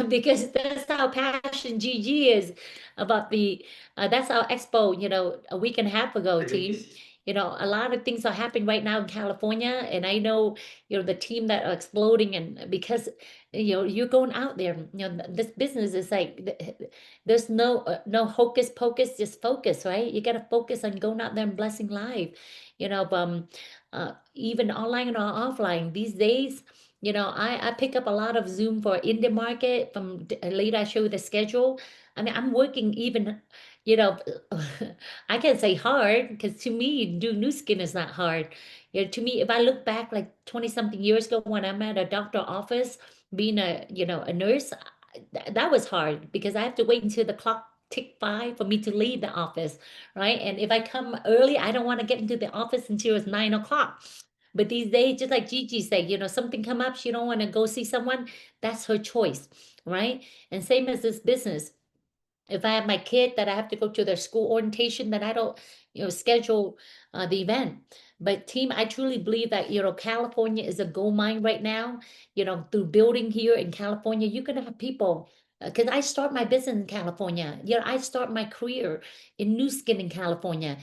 because that's how passionate Gigi is about that's our expo, you know, a week and a half ago, team. you know, a lot of things are happening right now in California, and I know, you know, the team that are exploding, and because, you know, you're going out there, you know, this business is like, there's no hocus pocus, just focus, right? You got to focus on going out there and blessing life, you know, even online or offline these days. You know, I pick up a lot of Zoom for Indian market. From later, I show you the schedule. I mean, I'm working even, you know, I can say hard, because to me, do new skin is not hard. You know, to me, if I look back like 20 something years ago when I'm at a doctor office, being a, you know, a nurse, that was hard, because I have to wait until the clock tick 5 for me to leave the office, right? And if I come early, I don't want to get into the office until it's 9 o'clock. But these days, just like Gigi said, you know, something come up, she don't want to go see someone, that's her choice, right? And same as this business. If I have my kid that I have to go to their school orientation, then I don't, you know, schedule the event. But team, I truly believe that, you know, California is a gold mine right now. You know, through building here in California, you're gonna have people. Because I start my business in California. You know, I start my career in Nu Skin in California,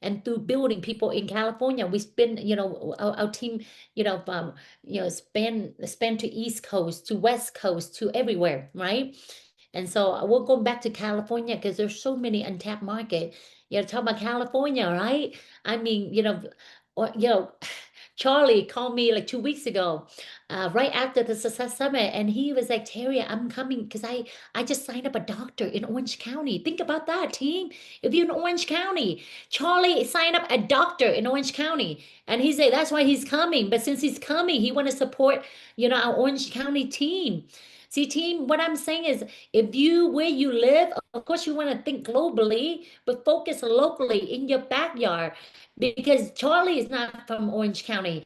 and through building people in California, we spend, you know, our team, you know, span to East Coast, to West Coast, to everywhere, right? And so we'll go back to California because there's so many untapped market. You know, talk about California, right? I mean, you know, or, you know, Charlie called me like 2 weeks ago, right after the Success Summit, and he was like, "Terry, I'm coming because I just signed up a doctor in Orange County." Think about that, team. If you're in Orange County, Charlie signed up a doctor in Orange County, and he said that's why he's coming. But since he's coming, he want to support, you know, our Orange County team. See, team, what I'm saying is, if you, where you live, of course you want to think globally, but focus locally in your backyard, because Charlie is not from Orange County.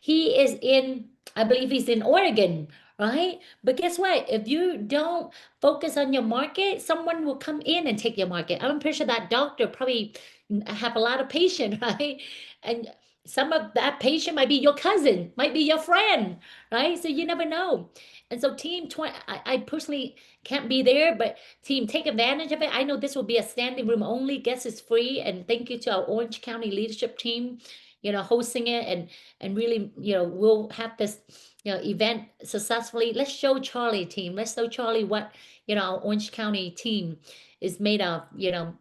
He is in, I believe he's in Oregon, right? But guess what? If you don't focus on your market, someone will come in and take your market. I'm pretty sure that doctor probably have a lot of patience, right? And some of that patient might be your cousin, might be your friend, right? So you never know. And so team 20, I personally can't be there, but team, take advantage of it. I know this will be a standing room only. Guess it's free. And thank you to our Orange County leadership team, you know, hosting it, and really, you know, we'll have this, you know, event successfully. Let's show Charlie team. Let's show Charlie what, you know, our Orange County team is made of, you know.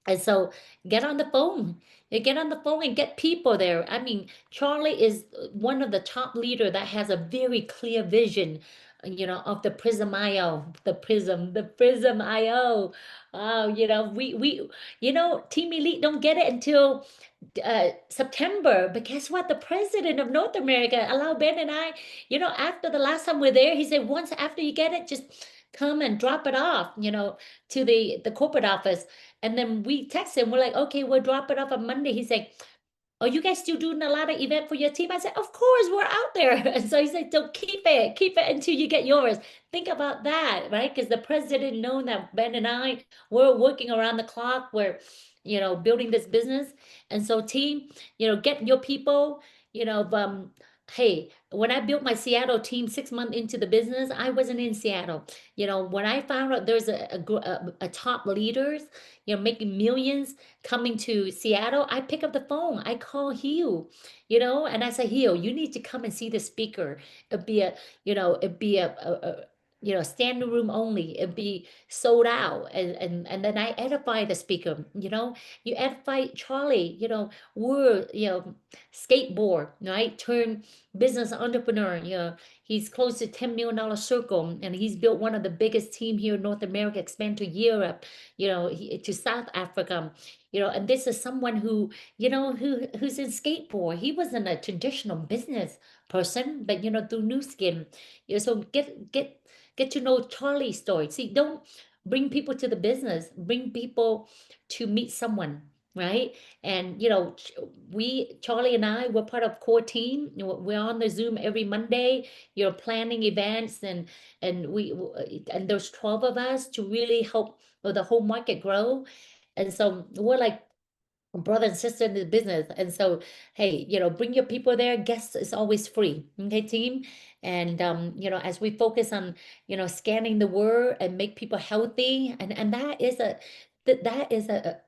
And so get on the phone. You get on the phone and get people there. I mean, Charlie is one of the top leader that has a very clear vision, you know, of the Prism IO, the Prism IO. You know, we, you know, Team Elite don't get it until September. But guess what? The president of North America allowed Ben and I, you know, after the last time we're there, he said, once after you get it, just come and drop it off, you know, to the corporate office. And then we text him, we're like, okay, we'll drop it off on Monday. He's like, are you guys still doing a lot of event for your team? I said, of course, we're out there. And so he said, so keep it until you get yours. Think about that, right? Because the president known that Ben and I were working around the clock. We're, you know, building this business. And so team, you know, get your people, you know, hey, when I built my Seattle team 6 months into the business, I wasn't in Seattle. You know, when I found out there's a top leaders, you know, making millions coming to Seattle, I pick up the phone. I call Hugh, you know, and I say, Hugh, you need to come and see the speaker. It'd be a, you know, it'd be a you know, standing room only. It'd be sold out. And then I edify the speaker, you know, you edify Charlie, you know, we're, you know, skateboard, right? Turn business entrepreneur, you know, he's close to $10 million circle, and he's built one of the biggest team here in North America, expand to Europe, you know, to South Africa, you know, and this is someone who, you know, who's in skateboard. He wasn't a traditional business person, but, you know, through Nu Skin, you know, so get to know Charlie's story. See, don't bring people to the business, bring people to meet someone, right? And, you know, Charlie and I, we're part of core team. You know, we're on the Zoom every Monday, you know, planning events, and there's 12 of us to really help the whole market grow. And so we're like brother and sister in the business. And so, hey, you know, bring your people there. Guests is always free. Okay, team. And you know, as we focus on, you know, scanning the word and make people healthy, and that is a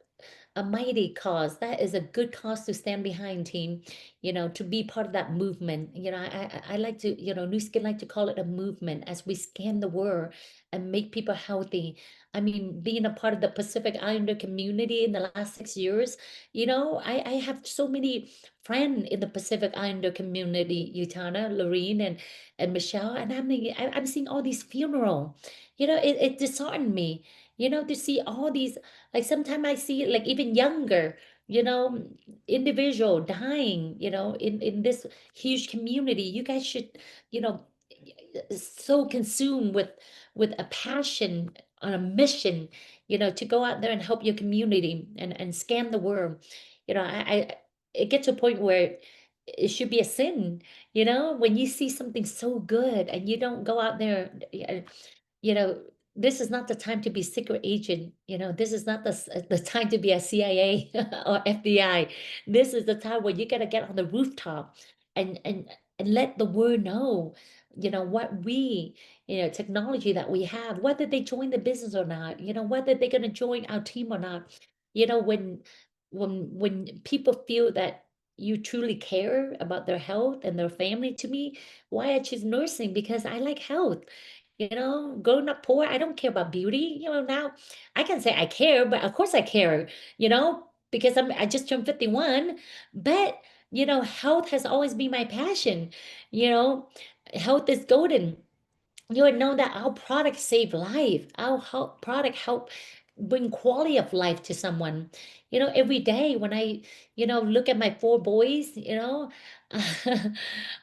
a mighty cause. That is a good cause to stand behind, team. To be part of that movement. I like to, Nu Skin like to call it a movement as we scan the world and make people healthy. I mean, being a part of the Pacific Islander community in the last 6 years, I have so many friends in the Pacific Islander community, Utana, Lorene, and Michelle, and I'm seeing all these funeral. It disheartened me, to see all these, like sometimes I see like even younger, individual dying, in this huge community. You guys should, so consumed with a passion on a mission, to go out there and help your community and scan the world. It gets to a point where it should be a sin, when you see something so good and you don't go out there. you know, this is not the time to be secret agent. This is not the time to be a CIA or FBI. This is the time where you gotta get on the rooftop and let the world know, what technology that we have, whether they join the business or not, whether they're gonna join our team or not. When people feel that you truly care about their health and their family, to me, why I choose nursing, because I like health. Growing up poor, I don't care about beauty. Now I can say I care, but of course I care, because I just turned 51. But, health has always been my passion. Health is golden. You would know that our product save life. Our product help bring quality of life to someone. Every day when I, look at my 4 boys,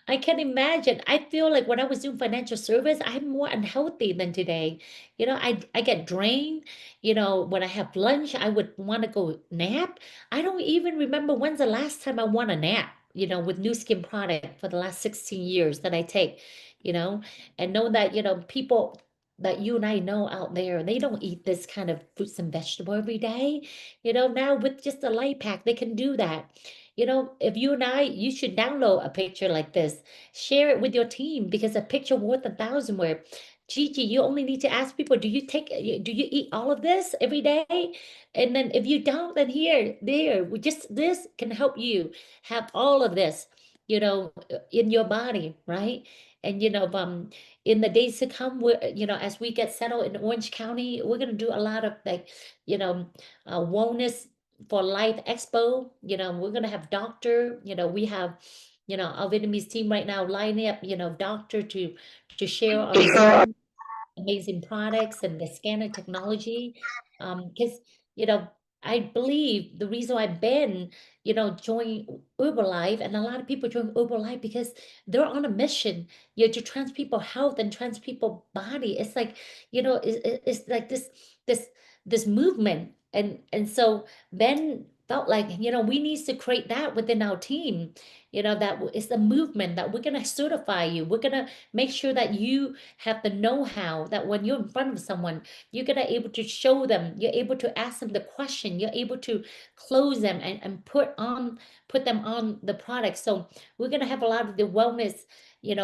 I can imagine. I feel like when I was doing financial service, I'm more unhealthy than today. I get drained. When I have lunch, I would want to go nap. I don't even remember when's the last time I want a nap, with Nu Skin product for the last 16 years that I take, and know that, people that you and I know out there, they don't eat this kind of fruits and vegetable every day. Now with just a light pack, they can do that. If you and I, you should download a picture like this, share it with your team, because a picture worth 1,000 word. Gigi, you only need to ask people, do you eat all of this every day? And then if you don't, then just this can help you have all of this, in your body, right? And, in the days to come, as we get settled in Orange County, we're going to do a lot of like, wellness for life expo. We're going to have doctor, we have, our Vietnamese team right now lining up, doctor to share all these amazing products and the scanner technology. Because, I believe the reason why Ben, joined Herbalife, and a lot of people join Herbalife because they're on a mission, to trans people health and trans people body. It's like, it's like this movement. And so Ben felt like, we need to create that within our team, that it's a movement that we're going to certify you. We're going to make sure that you have the know-how, that when you're in front of someone, you're going to able to show them, you're able to ask them the question, you're able to close them and put them on the product. So we're going to have a lot of the wellness,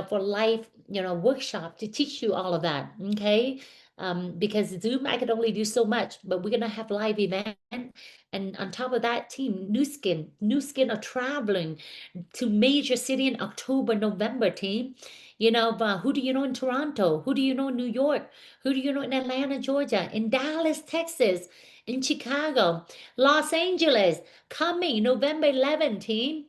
for life, workshop to teach you all of that. Okay. Because Zoom, I could only do so much, but we're going to have live event. And on top of that, team, Nu Skin are traveling to major city in October, November, team. Who do you know in Toronto? Who do you know in New York? Who do you know in Atlanta, Georgia? In Dallas, Texas? In Chicago? Los Angeles? Coming November 11, team.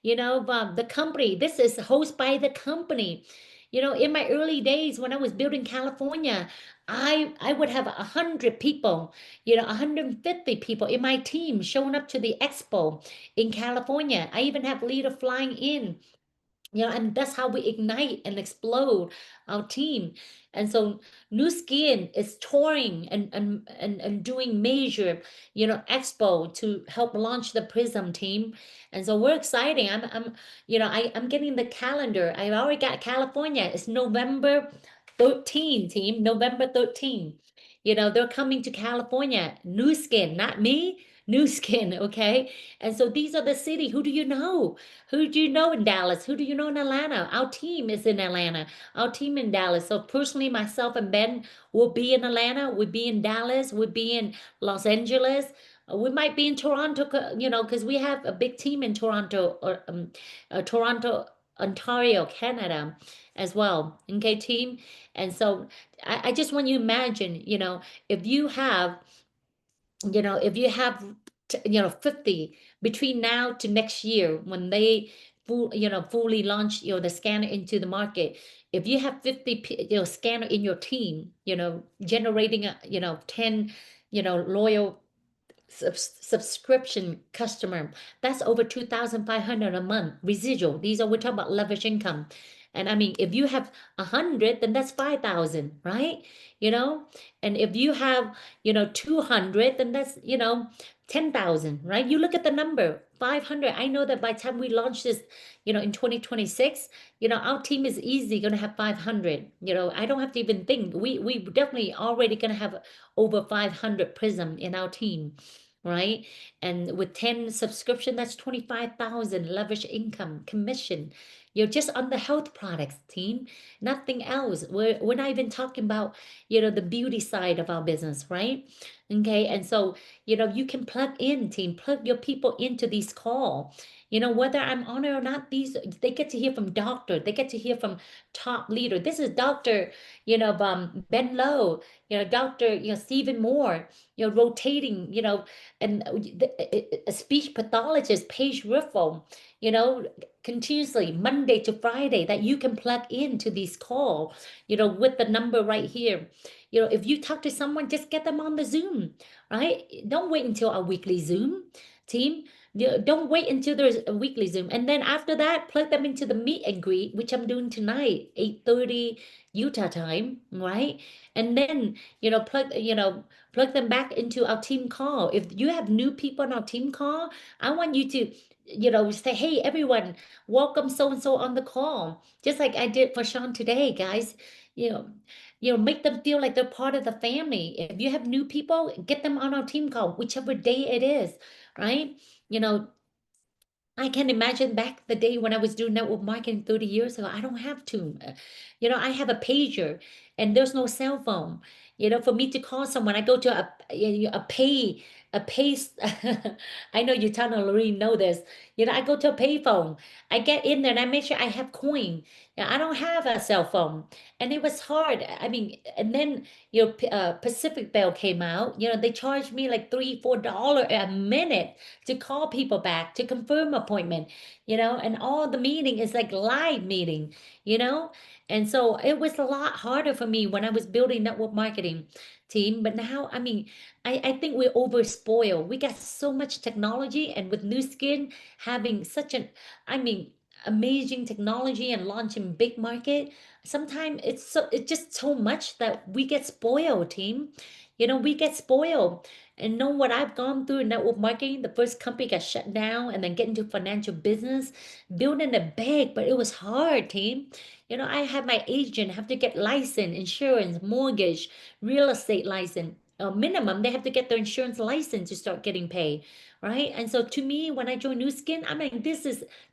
The company, this is hosted by the company. In my early days when I was building California, I would have 100 people, 150 people in my team showing up to the expo in California. I even have leader flying in, and that's how we ignite and explode our team. And so Nu Skin is touring and doing major, expo to help launch the Prism team. And so we're exciting. I'm getting the calendar. I've already got California. It's November 13, team, November 13. They're coming to California. Nu Skin, not me. Nu Skin, okay? And so these are the city. Who do you know? Who do you know in Dallas? Who do you know in Atlanta? Our team is in Atlanta. Our team in Dallas. So personally, myself and Ben will be in Atlanta. We'll be in Dallas. We'll be in Los Angeles. We might be in Toronto, you know, because we have a big team in Toronto, or Toronto, Ontario, Canada, as well. Okay, team. And so I just want you to imagine, you know, if you have, you know, if you have, you know, 50 between now to next year when they fully launch, you know, the scanner into the market. If you have 50, you know, scanner in your team, you know, generating a, you know, 10, you know, loyal subscription customer, that's over 2,500 a month residual. These are, we're talking about leverage income. And I mean, if you have 100, then that's 5,000, right? You know, and if you have, you know, 200, then that's, you know, 10,000, right? You look at the number, 500. I know that by the time we launch this, you know, in 2026, you know, our team is easily going to have 500. You know, I don't have to even think. We definitely already going to have over 500 Prism in our team, right? And with 10 subscription, that's 25,000 leverage income commission. You're just on the health products team, nothing else. We're not even talking about, you know, the beauty side of our business, right? Okay, and so, you know, you can plug in, team, plug your people into these call. You know, whether I'm on it or not, these, they get to hear from doctor, they get to hear from top leader. This is Dr. You know, Ben Lowe, you know, Dr. You know, Stephen Moore, you know, rotating, you know, and a speech pathologist, Paige Riffle, you know, continuously Monday to Friday, that you can plug into these call, you know, with the number right here. You know, if you talk to someone, just get them on the Zoom, right? Don't wait until our weekly Zoom, team. Don't wait until there's a weekly Zoom. And then after that, plug them into the meet and greet, which I'm doing tonight, 8:30 Utah time, right? And then, you know, plug them back into our team call. If you have new people on our team call, I want you to, you know, say, hey, everyone, welcome so-and-so on the call. Just like I did for Sean today, guys. Make them feel like they're part of the family. If you have new people, get them on our team call, whichever day it is, right? You know, I can imagine back the day when I was doing network marketing 30 years ago. I don't have to. You know, I have a pager and there's no cell phone. You know, for me to call someone, I go to a pay. I know you Tana Lorene know this. You know, I go to a pay phone. I get in there and I make sure I have coin. You know, I don't have a cell phone. And it was hard. I mean, and then, you know, Pacific Bell came out. You know, they charged me like $3-4 a minute to call people back to confirm appointment, you know, and all the meeting is like live meeting, you know. And so it was a lot harder for me when I was building network marketing team. But now, I mean, I think we're over spoiled. We got so much technology, and with Nu Skin having such an, I mean, amazing technology and launching big market, sometimes it's just so much that we get spoiled, team. You know, we get spoiled. And know what I've gone through in network marketing. The first company got shut down and then get into financial business, building it big, but it was hard, team. You know, I had my agent have to get license, insurance, mortgage, real estate license. Minimum, they have to get their insurance license to start getting paid, right? And so to me, when I joined Nu Skin, I mean,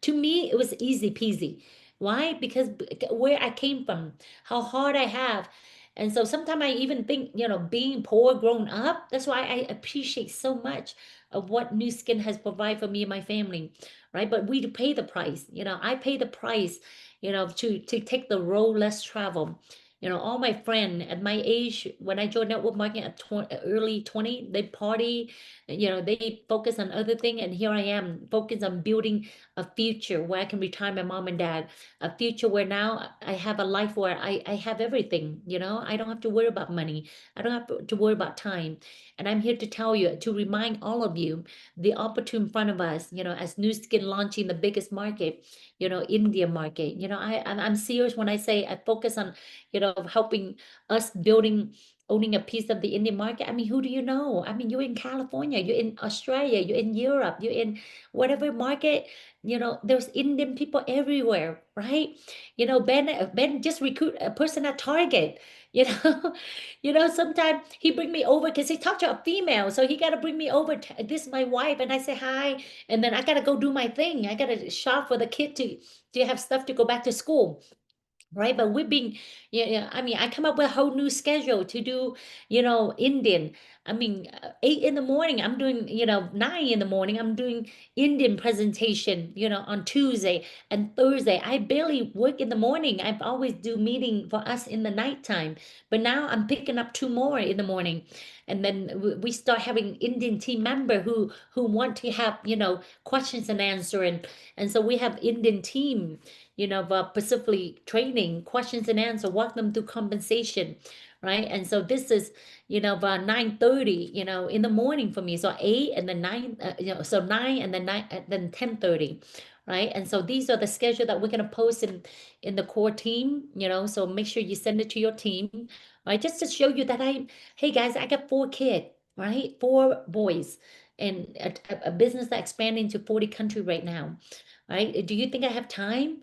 to me, it was easy peasy. Why? Because where I came from, how hard I have. And so sometimes I even think, you know, being poor grown up, that's why I appreciate so much of what Nu Skin has provided for me and my family, right? But we pay the price, you know, I pay the price, you know, to take the road less travel. You know, all my friends at my age, when I joined network marketing at early 20, they party, you know, they focus on other thing. And here I am focused on building a future where I can retire my mom and dad, a future where now I have a life where I have everything, you know, I don't have to worry about money. I don't have to worry about time. And I'm here to tell you, to remind all of you, the opportunity in front of us, you know, as Nu Skin launching the biggest market, you know, India market, you know, I'm serious when I say I focus on, you know, helping us building owning a piece of the Indian market. I mean, who do you know? I mean, you're in California, you're in Australia, you're in Europe, you're in whatever market, there's Indian people everywhere, right? Ben just recruit a person at Target, sometimes he bring me over because he talked to a female, so he got to bring me over. This is my wife, and I say hi, and then I got to go do my thing. I got to shop for the kid to have stuff to go back to school. Right, but we've been, I mean, I come up with a whole new schedule to do, Indian. I mean, 8 in the morning, I'm doing, 9 in the morning, I'm doing Indian presentation, on Tuesday and Thursday. I barely work in the morning. I've always do meeting for us in the nighttime, but now I'm picking up 2 more in the morning. And then we start having Indian team member who want to have, questions and answer. And so we have Indian team, specifically training, questions and answer, walk them through compensation, right? And so this is, about 9:30, in the morning for me. So 8 and then 9, so 9 and then 9, then 10:30, right? And so these are the schedule that we're gonna post in the core team, so make sure you send it to your team, right? Just to show you that hey guys, I got 4 kids, right? 4 boys, and a business that's expanding to 40 countries right now, right? Do you think I have time?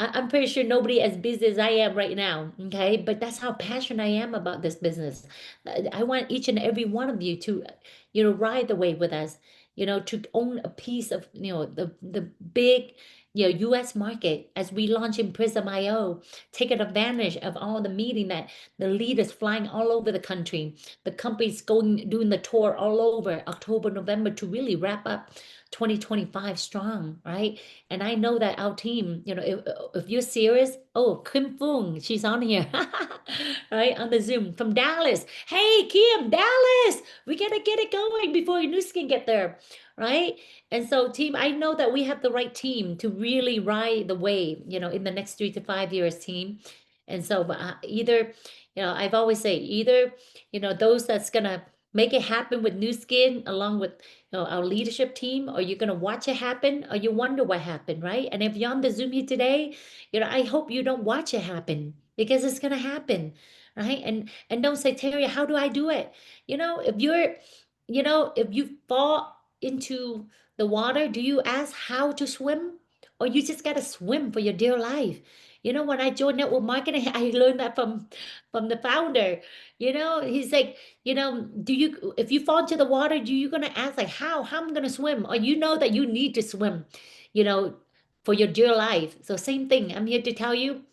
I'm pretty sure nobody as busy as I am right now, okay? But that's how passionate I am about this business. I want each and every one of you to, ride the wave with us, to own a piece of, the big, US market as we launch in Prism.io, taking advantage of all the meeting that the leaders flying all over the country, the companies doing the tour all over October, November to really wrap up 2025 strong, right? And I know that our team, if you're serious, Kim Fung, she's on here, right, on the Zoom from Dallas. Hey, Kim, Dallas, we gotta get it going before Nu Skin get there, right? And so, team, I know that we have the right team to really ride the wave, in the next 3 to 5 years, team. And so, either, I've always say either, those that's gonna make it happen with Nu Skin along with our leadership team, or you're going to watch it happen, or you wonder what happened, right? And if you're on the Zoom here today, I hope you don't watch it happen, because it's going to happen, right? And don't say, Terry, how do I do it? If you're, if you fall into the water, do you ask how to swim? Or you just got to swim for your dear life? When I joined network marketing, I learned that from the founder. He's like, if you fall into the water, you gonna ask like, how I'm gonna swim? Or that you need to swim, for your dear life. So same thing, I'm here to tell you,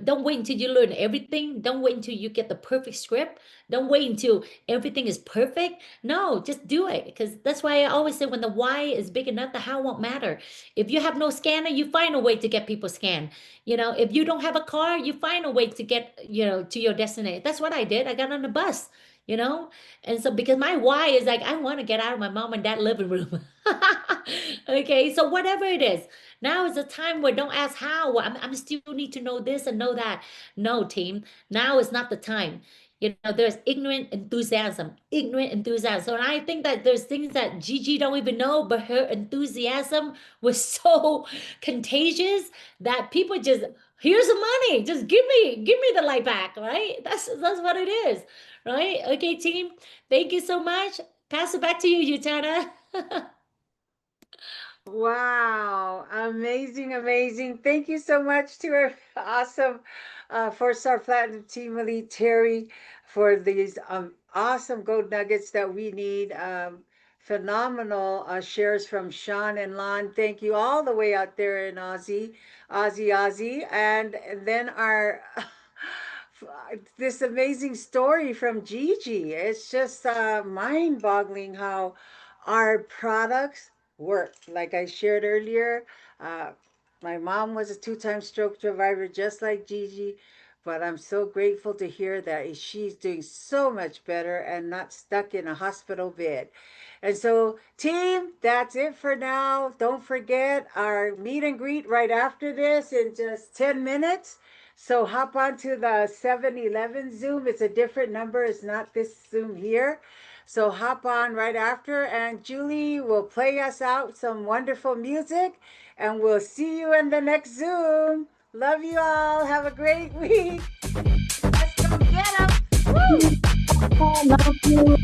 don't wait until you learn everything. Don't wait until you get the perfect script. Don't wait until everything is perfect. No, just do it. Because that's why I always say, when the why is big enough, the how won't matter. If you have no scanner, you find a way to get people scanned. If you don't have a car, you find a way to get, to your destination. That's what I did. I got on the bus, and so because my why is like, I want to get out of my mom and dad living room. Okay, so whatever it is, now is the time where don't ask how. I'm still need to know this and know that. No, team, now is not the time. There's ignorant enthusiasm. So I think that there's things that Gigi don't even know, but her enthusiasm was so contagious that people just, here's the money, just give me the light back, right? That's what it is, right? Okay, team, thank you so much. Pass it back to you, Yutana. Wow, amazing. Thank you so much to our awesome 4-star platinum team elite, Terry, for these awesome gold nuggets that we need. Phenomenal shares from Sean and Lon. Thank you all the way out there in Aussie. And then our this amazing story from Gigi. It's just mind-boggling how our products work. Like I shared earlier, my mom was a 2-time stroke survivor, just like Gigi, but I'm so grateful to hear that she's doing so much better and not stuck in a hospital bed. And so, team, that's it for now. Don't forget our meet and greet right after this in just 10 minutes. So hop onto the 7-Eleven Zoom. It's a different number. It's not this Zoom here. So hop on right after, and Julie will play us out some wonderful music, and we'll see you in the next Zoom. Love you all. Have a great week. Love you.